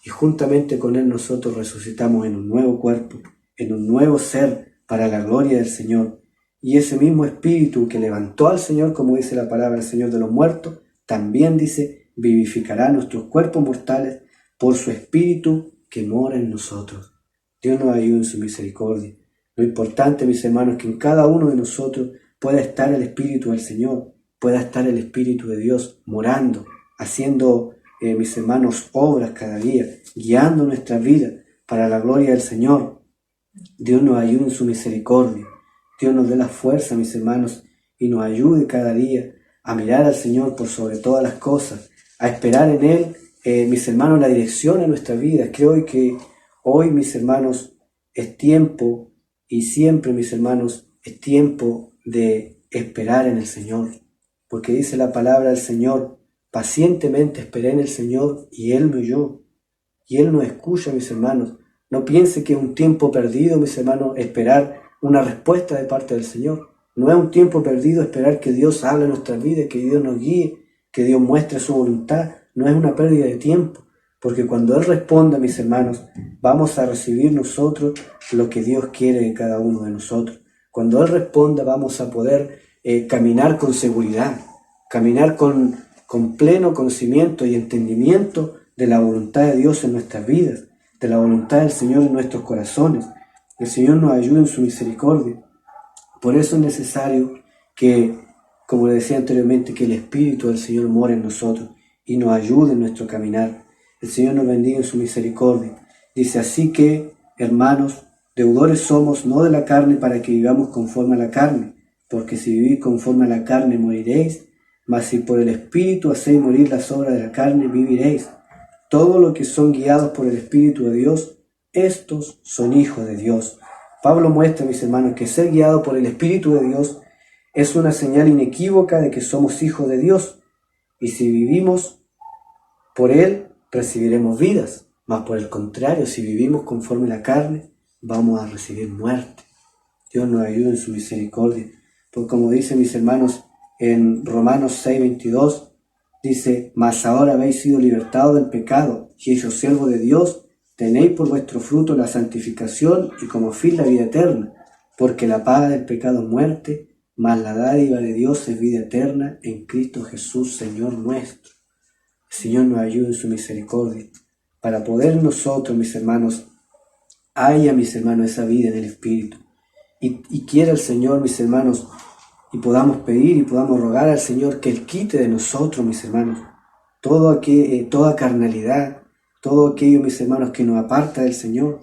y juntamente con Él nosotros resucitamos en un nuevo cuerpo, en un nuevo ser para la gloria del Señor. Y ese mismo Espíritu que levantó al Señor, como dice la palabra del Señor de los muertos, también dice, vivificará nuestros cuerpos mortales por su Espíritu que mora en nosotros. Dios nos ayude en su misericordia. Lo importante, mis hermanos, es que en cada uno de nosotros pueda estar el Espíritu del Señor, pueda estar el Espíritu de Dios morando, haciendo, mis hermanos, obras cada día, guiando nuestra vida para la gloria del Señor. Dios nos ayude en su misericordia. Dios nos dé la fuerza, mis hermanos, y nos ayude cada día a mirar al Señor por sobre todas las cosas, a esperar en Él, mis hermanos, la dirección a nuestra vida. Creo que hoy, mis hermanos, es tiempo, y siempre, mis hermanos, es tiempo de esperar en el Señor. Porque dice la palabra del Señor: pacientemente esperé en el Señor y Él me oyó. Y Él nos escucha, mis hermanos. No piense que es un tiempo perdido, mis hermanos, esperar una respuesta de parte del Señor. No es un tiempo perdido esperar que Dios hable en nuestras vidas, que Dios nos guíe, que Dios muestre su voluntad. No es una pérdida de tiempo, porque cuando Él responda, mis hermanos, vamos a recibir nosotros lo que Dios quiere de cada uno de nosotros. Cuando Él responda, vamos a poder caminar con seguridad, caminar con pleno conocimiento y entendimiento de la voluntad de Dios en nuestras vidas, de la voluntad del Señor en nuestros corazones. El Señor nos ayude en su misericordia. Por eso es necesario que, como le decía anteriormente, que el Espíritu del Señor more en nosotros y nos ayude en nuestro caminar. El Señor nos bendiga en su misericordia. Dice: así que, hermanos, deudores somos no de la carne para que vivamos conforme a la carne, porque si vivís conforme a la carne moriréis, mas si por el Espíritu hacéis morir las obras de la carne, viviréis. Todos los que son guiados por el Espíritu de Dios, estos son hijos de Dios. Pablo muestra, mis hermanos, que ser guiado por el Espíritu de Dios es una señal inequívoca de que somos hijos de Dios. Y si vivimos por Él, recibiremos vidas. Mas por el contrario, si vivimos conforme a la carne, vamos a recibir muerte. Dios nos ayude en su misericordia. Porque como dicen mis hermanos en Romanos 6:22, dice: mas ahora habéis sido libertados del pecado y hechos siervos de Dios, tenéis por vuestro fruto la santificación y como fin la vida eterna, porque la paga del pecado es muerte, mas la dádiva de Dios es vida eterna en Cristo Jesús, Señor nuestro. El Señor nos ayude en su misericordia, para poder nosotros, mis hermanos, haya, mis hermanos, esa vida en el Espíritu. Y quiera el Señor, mis hermanos, y podamos pedir y podamos rogar al Señor que Él quite de nosotros, mis hermanos, toda carnalidad, todo aquello, mis hermanos, que nos aparta del Señor.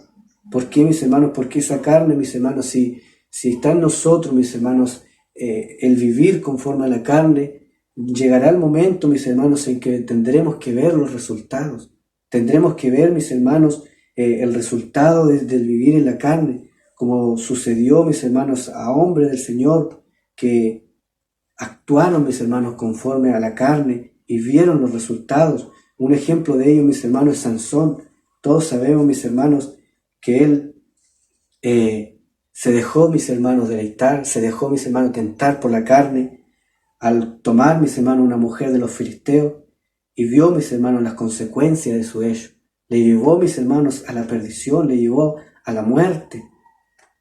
¿Por qué, mis hermanos? Porque esa carne, mis hermanos, si está en nosotros, mis hermanos, el vivir conforme a la carne, llegará el momento, mis hermanos, en que tendremos que ver los resultados. Tendremos que ver, mis hermanos, el resultado del vivir en la carne, como sucedió, mis hermanos, a hombres del Señor que actuaron, mis hermanos, conforme a la carne y vieron los resultados. Un ejemplo de ello, mis hermanos, es Sansón. Todos sabemos, mis hermanos, que él se dejó, mis hermanos, deleitar, se dejó, mis hermanos, tentar por la carne al tomar, mis hermanos, una mujer de los filisteos, y vio, mis hermanos, las consecuencias de su hecho. Le llevó, mis hermanos, a la perdición, le llevó a la muerte.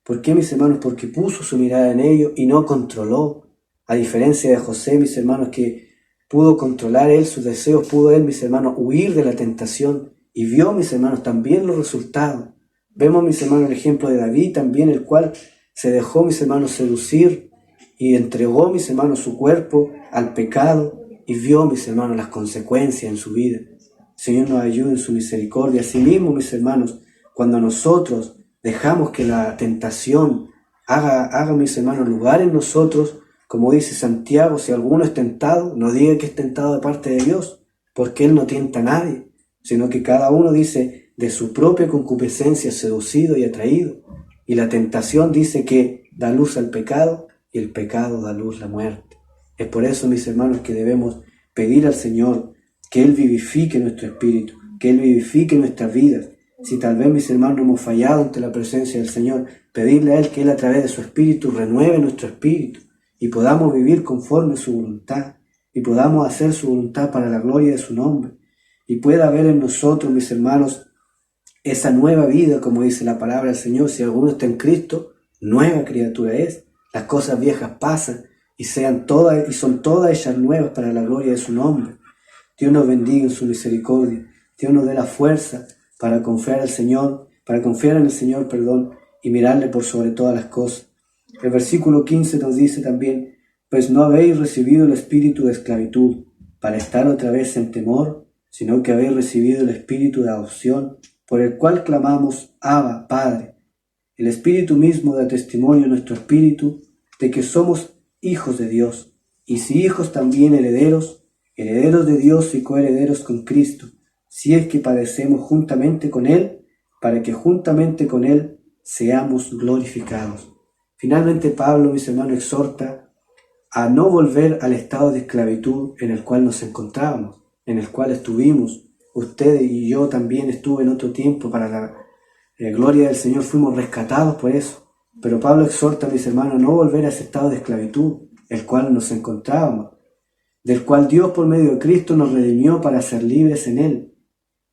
¿Por qué, mis hermanos? Porque puso su mirada en ello y no controló. A diferencia de José, mis hermanos, que pudo controlar él sus deseos, pudo él, mis hermanos, huir de la tentación y vio, mis hermanos, también los resultados. Vemos, mis hermanos, el ejemplo de David también, el cual se dejó, mis hermanos, seducir y entregó, mis hermanos, su cuerpo al pecado y vio, mis hermanos, las consecuencias en su vida. El Señor nos ayude en su misericordia. Asimismo, mis hermanos, cuando nosotros dejamos que la tentación haga, mis hermanos, lugar en nosotros, como dice Santiago: si alguno es tentado, no diga que es tentado de parte de Dios, porque Él no tienta a nadie, sino que cada uno, dice, de su propia concupiscencia seducido y atraído. Y la tentación dice que da luz al pecado y el pecado da luz a la muerte. Es por eso, mis hermanos, que debemos pedir al Señor que Él vivifique nuestro espíritu, que Él vivifique nuestras vidas. Si tal vez, mis hermanos, hemos fallado ante la presencia del Señor, pedirle a Él que Él a través de su espíritu renueve nuestro espíritu y podamos vivir conforme a su voluntad y podamos hacer su voluntad para la gloria de su nombre y pueda haber en nosotros, mis hermanos, esa nueva vida, como dice la palabra del Señor: si alguno está en Cristo, nueva criatura es. Las cosas viejas pasan y son todas ellas nuevas para la gloria de su nombre. Dios nos bendiga en su misericordia. Dios nos dé la fuerza para confiar en el Señor, y mirarle por sobre todas las cosas. El versículo 15 nos dice también: pues no habéis recibido el espíritu de esclavitud para estar otra vez en temor, sino que habéis recibido el espíritu de adopción, por el cual clamamos: Abba, Padre. El Espíritu mismo da testimonio a nuestro espíritu de que somos hijos de Dios, y si hijos, también herederos, herederos de Dios y coherederos con Cristo, si es que padecemos juntamente con Él, para que juntamente con Él seamos glorificados. Finalmente Pablo, mis hermanos, exhorta a no volver al estado de esclavitud en el cual nos encontrábamos, en el cual estuvimos. Ustedes y yo también estuve en otro tiempo para la gloria del Señor, fuimos rescatados por eso. Pero Pablo exhorta, mis hermanos, a no volver a ese estado de esclavitud, el cual nos encontrábamos, del cual Dios por medio de Cristo nos redimió para ser libres en Él.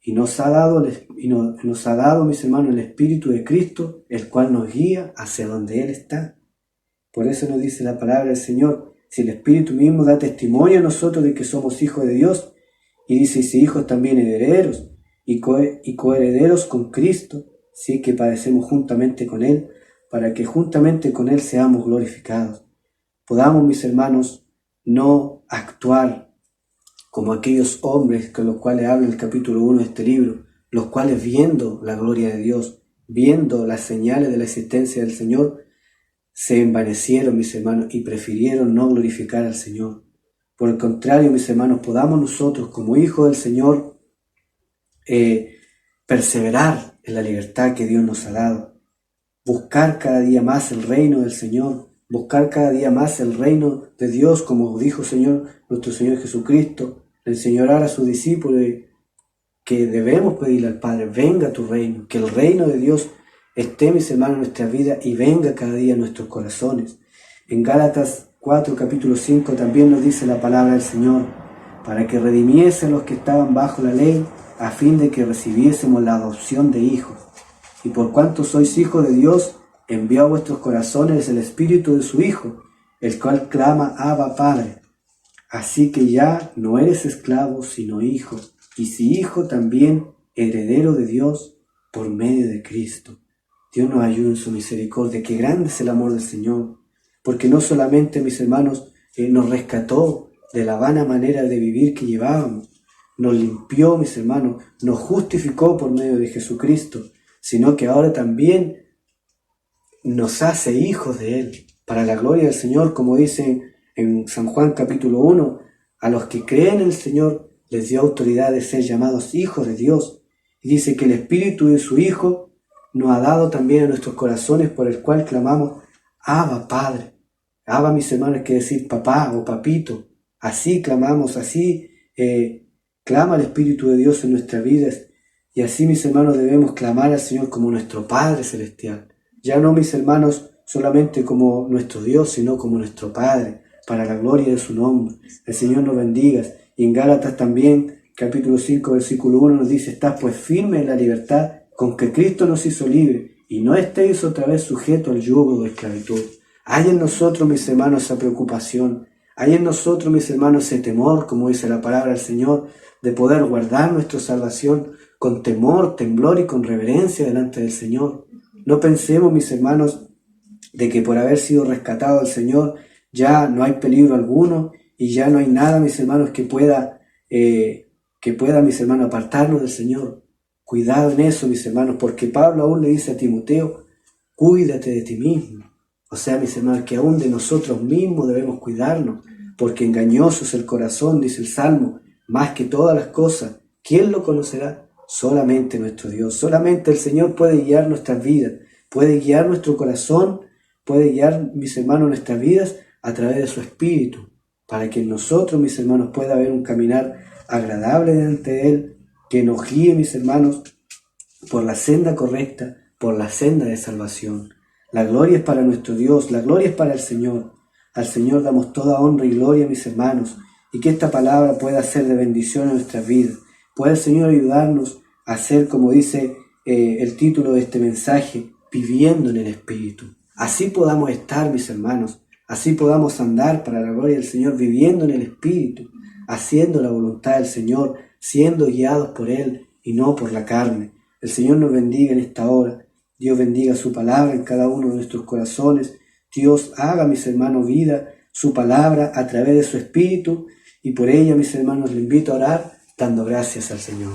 Y nos ha dado, mis hermanos, el Espíritu de Cristo, el cual nos guía hacia donde Él está. Por eso nos dice la palabra del Señor, si el Espíritu mismo da testimonio a nosotros de que somos hijos de Dios, y dice, si hijos también herederos, y coherederos con Cristo, si es que padecemos juntamente con Él, para que juntamente con Él seamos glorificados. Podamos, mis hermanos, no actuar como aquellos hombres con los cuales habla el capítulo 1 de este libro, los cuales viendo la gloria de Dios, viendo las señales de la existencia del Señor, se envanecieron, mis hermanos, y prefirieron no glorificar al Señor. Por el contrario, mis hermanos, podamos nosotros, como hijos del Señor, perseverar en la libertad que Dios nos ha dado, buscar cada día más el reino del Señor, buscar cada día más el reino de Dios, como dijo nuestro Señor Jesucristo, enseñorar a sus discípulos que debemos pedirle al Padre, venga tu reino, que el reino de Dios esté, mis hermanos, en nuestra vida y venga cada día en nuestros corazones. En Gálatas 4, capítulo 5 también nos dice la palabra del Señor, para que redimiese a los que estaban bajo la ley, a fin de que recibiésemos la adopción de hijos. Y por cuanto sois hijos de Dios, envió a vuestros corazones el Espíritu de su Hijo, el cual clama, Abba, Padre. Así que ya no eres esclavo, sino hijo, y si hijo también heredero de Dios por medio de Cristo. Dios nos ayude en su misericordia. Qué grande es el amor del Señor, porque no solamente, mis hermanos, nos rescató de la vana manera de vivir que llevábamos, nos limpió, mis hermanos, nos justificó por medio de Jesucristo, sino que ahora también nos hace hijos de Él, para la gloria del Señor, como dice en San Juan capítulo 1, a los que creen en el Señor les dio autoridad de ser llamados hijos de Dios. Y dice que el Espíritu de su Hijo nos ha dado también a nuestros corazones, por el cual clamamos, Abba, Padre. Abba, mis hermanos, quiere decir papá o papito. Así clamamos, así clama el Espíritu de Dios en nuestras vidas. Y así, mis hermanos, debemos clamar al Señor como nuestro Padre Celestial. Ya no, mis hermanos, solamente como nuestro Dios, sino como nuestro Padre, para la gloria de su nombre. El Señor nos bendiga. Y en Gálatas también, capítulo 5, versículo 1, nos dice, estad pues firmes en la libertad con que Cristo nos hizo libre, y no estéis otra vez sujetos al yugo de esclavitud. Hay en nosotros, mis hermanos, esa preocupación. Hay en nosotros, mis hermanos, ese temor, como dice la palabra del Señor, de poder guardar nuestra salvación con temor, temblor y con reverencia delante del Señor. No pensemos, mis hermanos, de que por haber sido rescatado del Señor ya no hay peligro alguno y ya no hay nada, mis hermanos, que pueda, mis hermanos, apartarnos del Señor. Cuidado en eso, mis hermanos, porque Pablo aún le dice a Timoteo, cuídate de ti mismo. O sea, mis hermanos, que aún de nosotros mismos debemos cuidarnos, porque engañoso es el corazón, dice el Salmo, más que todas las cosas. ¿Quién lo conocerá? Solamente nuestro Dios. Solamente el Señor puede guiar nuestras vidas, puede guiar nuestro corazón, puede guiar, mis hermanos, nuestras vidas a través de su Espíritu, para que en nosotros, mis hermanos, pueda haber un caminar agradable delante de Él, que nos guíe, mis hermanos, por la senda correcta, por la senda de salvación. La gloria es para nuestro Dios, la gloria es para el Señor. Al Señor damos toda honra y gloria, mis hermanos, y que esta palabra pueda ser de bendición en nuestras vidas. Pueda el Señor ayudarnos a ser, como dice el título de este mensaje, viviendo en el Espíritu. Así podamos estar, mis hermanos, así podamos andar para la gloria del Señor, viviendo en el Espíritu, haciendo la voluntad del Señor, siendo guiados por Él y no por la carne. El Señor nos bendiga en esta hora. Dios bendiga su palabra en cada uno de nuestros corazones. Dios haga, mis hermanos, vida su palabra a través de su Espíritu, y por ella, mis hermanos, les invito a orar dando gracias al Señor.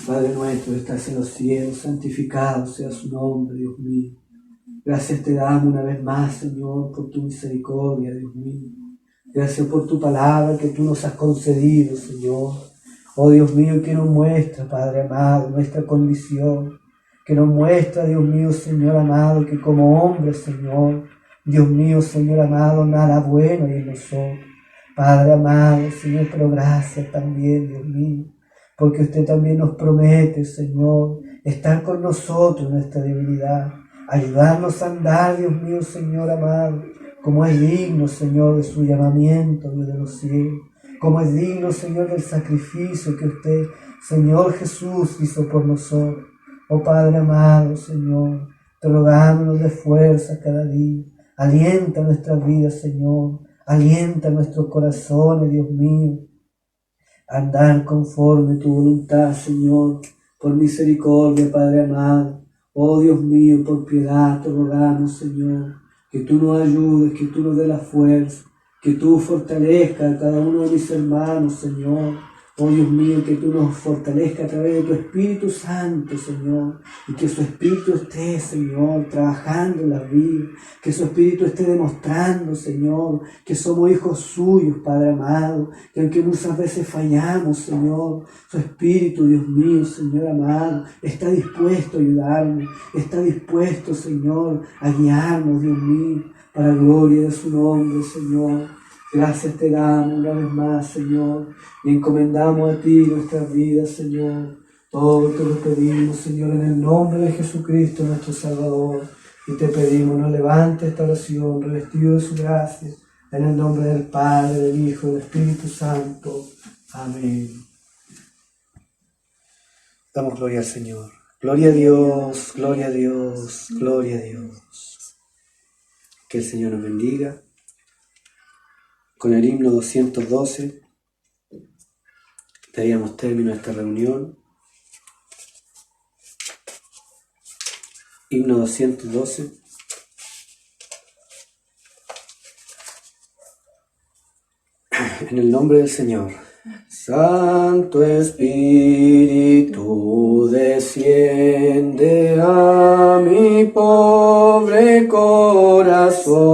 Padre nuestro que estás en los cielos, santificado sea su nombre, Dios mío. Gracias te damos una vez más, Señor, por tu misericordia, Dios mío. Gracias por tu palabra que tú nos has concedido, Señor. Oh Dios mío, que nos muestra, Padre amado, nuestra condición, que nos muestra, Dios mío, Señor amado, que como hombre, Señor, Dios mío, Señor amado, nada bueno hay en nosotros. Padre amado, Señor, pero gracias también, Dios mío, porque usted también nos promete, Señor, estar con nosotros en nuestra debilidad, ayudarnos a andar, Dios mío, Señor amado, como es digno, Señor, de su llamamiento, Dios de los cielos, como es digno, Señor, del sacrificio que usted, Señor Jesús, hizo por nosotros. Oh Padre amado, Señor, te rogamos de fuerza cada día. Alienta nuestras vidas, Señor. Alienta nuestros corazones, Dios mío. A andar conforme tu voluntad, Señor. Por misericordia, Padre amado. Oh Dios mío, por piedad te rogamos, Señor. Que tú nos ayudes, que tú nos des la fuerza. Que tú fortalezcas a cada uno de mis hermanos, Señor. Oh Dios mío, que tú nos fortalezcas a través de tu Espíritu Santo, Señor, y que su Espíritu esté, Señor, trabajando en las vidas, que su Espíritu esté demostrando, Señor, que somos hijos suyos, Padre amado, que aunque muchas veces fallamos, Señor, su Espíritu, Dios mío, Señor amado, está dispuesto a ayudarnos, está dispuesto, Señor, a guiarnos, Dios mío, para la gloria de su nombre, Señor. Gracias te damos una vez más, Señor, y encomendamos a ti nuestras vidas, Señor. Todo te lo pedimos, Señor, en el nombre de Jesucristo, nuestro Salvador. Y te pedimos, no levante esta oración, revestido de su gracia, en el nombre del Padre, del Hijo y del Espíritu Santo. Amén. Damos gloria al Señor. Gloria a Dios, gloria a Dios, gloria a Dios. Que el Señor nos bendiga. Con el himno 212 daríamos término a esta reunión. Himno 212. En el nombre del Señor. Santo Espíritu, desciende a mi pobre corazón.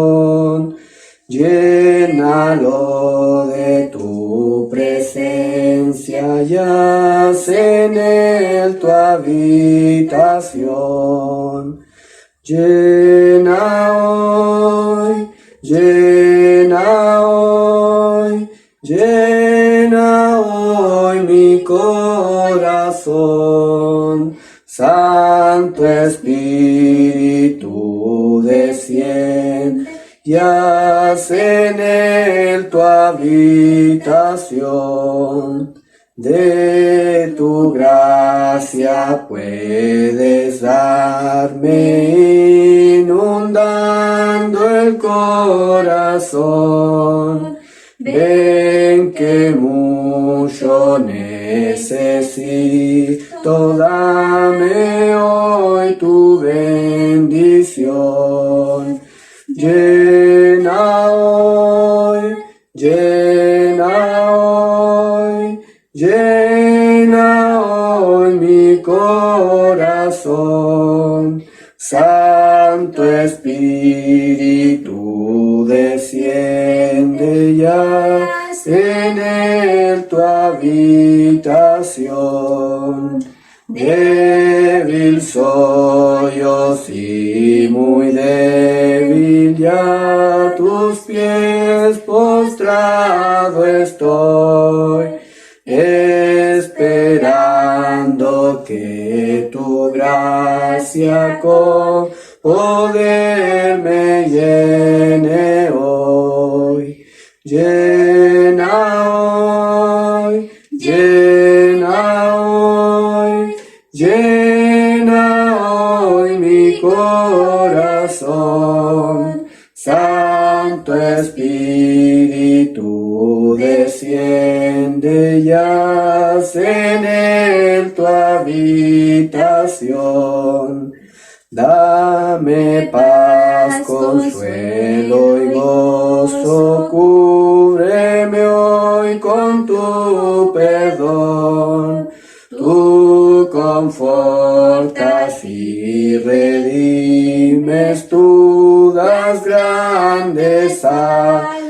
Llénalo de tu presencia, yace en él tu habitación. Llena hoy, llena hoy, llena hoy mi corazón. Santo Espíritu, desciende, yace en él tu habitación. De tu gracia puedes darme, inundando el corazón. Ven que mucho necesito, dame hoy tu bendición. Llena hoy, llena hoy, llena hoy mi corazón. Santo Espíritu, desciende ya en él tu habitación. Débil soy yo, sí, muy débil, ya a tus pies postrado estoy, esperando que tu gracia con poder me llene hoy. Llena hoy, llena hoy, llena hoy mi corazón. Santo Espíritu, desciende, yace en él tu habitación. Dame paz, consuelo y gozo, cúbreme hoy con tu perdón. Tú confortas y redimes, tú das gracia de salvación.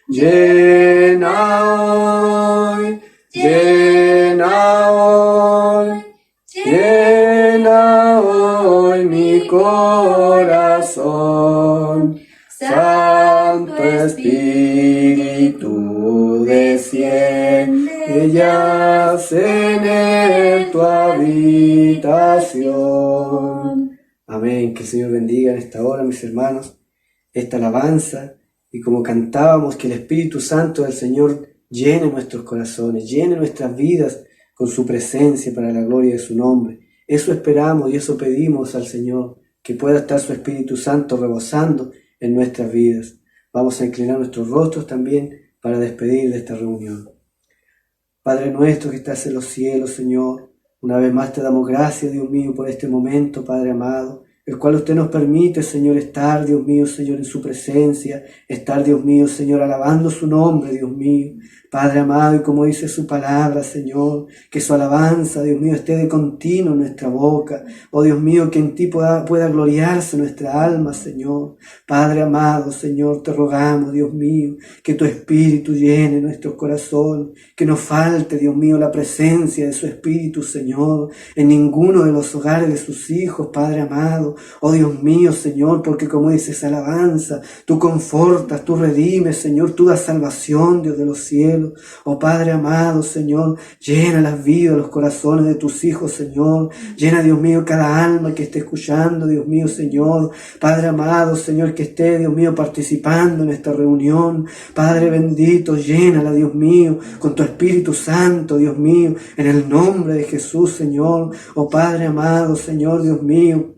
Llena hoy, llena hoy, llena hoy mi corazón. Santo Espíritu, desciende ya en tu habitación. Amén. Que el Señor bendiga en esta hora, mis hermanos, esta alabanza, y como cantábamos, que el Espíritu Santo del Señor llene nuestros corazones, llene nuestras vidas con su presencia para la gloria de su nombre. Eso esperamos y eso pedimos al Señor, que pueda estar su Espíritu Santo rebosando en nuestras vidas. Vamos a inclinar nuestros rostros también para despedir de esta reunión. Padre nuestro que estás en los cielos, Señor, una vez más te damos gracias, Dios mío, por este momento, Padre amado, el cual usted nos permite, Señor, estar, Dios mío, Señor, en su presencia, estar, Dios mío, Señor, alabando su nombre, Dios mío, Padre amado, y como dice su palabra, Señor, que su alabanza, Dios mío, esté de continuo en nuestra boca. Oh Dios mío, que en ti pueda gloriarse nuestra alma, Señor. Padre amado, Señor, te rogamos, Dios mío, que tu Espíritu llene nuestro corazón, que no falte, Dios mío, la presencia de su Espíritu, Señor, en ninguno de los hogares de sus hijos, Padre amado. Oh Dios mío, Señor, porque como dice esa alabanza, tú confortas, tú redimes, Señor, tú das salvación, Dios de los cielos. Oh Padre amado, Señor, llena las vidas, los corazones de tus hijos, Señor. Llena, Dios mío, cada alma que esté escuchando, Dios mío, Señor. Padre amado, Señor, que esté, Dios mío, participando en esta reunión. Padre bendito, llénala, Dios mío, con tu Espíritu Santo, Dios mío, en el nombre de Jesús, Señor. Oh Padre amado, Señor, Dios mío,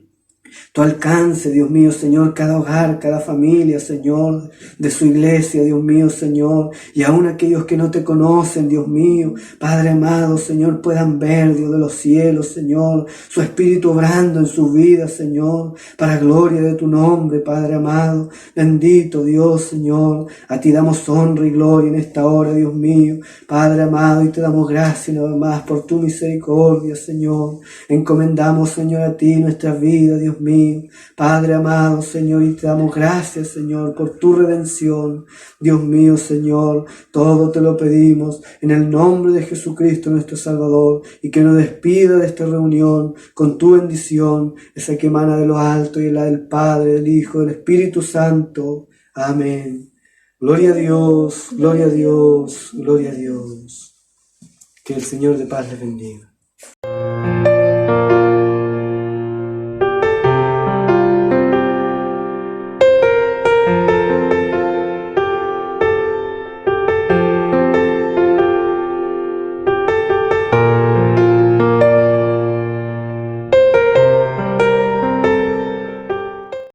tu alcance, Dios mío, Señor, cada hogar, cada familia, Señor, de su iglesia, Dios mío, Señor, y aún aquellos que no te conocen, Dios mío, Padre amado, Señor, puedan ver, Dios de los cielos, Señor, su Espíritu obrando en su vida, Señor, para gloria de tu nombre, Padre amado, bendito Dios, Señor, a ti damos honra y gloria en esta hora, Dios mío, Padre amado, y te damos gracias nada más por tu misericordia, Señor, encomendamos, Señor, a ti nuestras vidas, Dios mío, Padre amado, Señor, y te damos gracias, Señor, por tu redención. Dios mío, Señor, todo te lo pedimos en el nombre de Jesucristo, nuestro Salvador, y que nos despida de esta reunión con tu bendición, esa que emana de lo alto y la del Padre, del Hijo, del Espíritu Santo. Amén. Gloria a Dios, gloria a Dios, gloria a Dios. Que el Señor de paz les bendiga.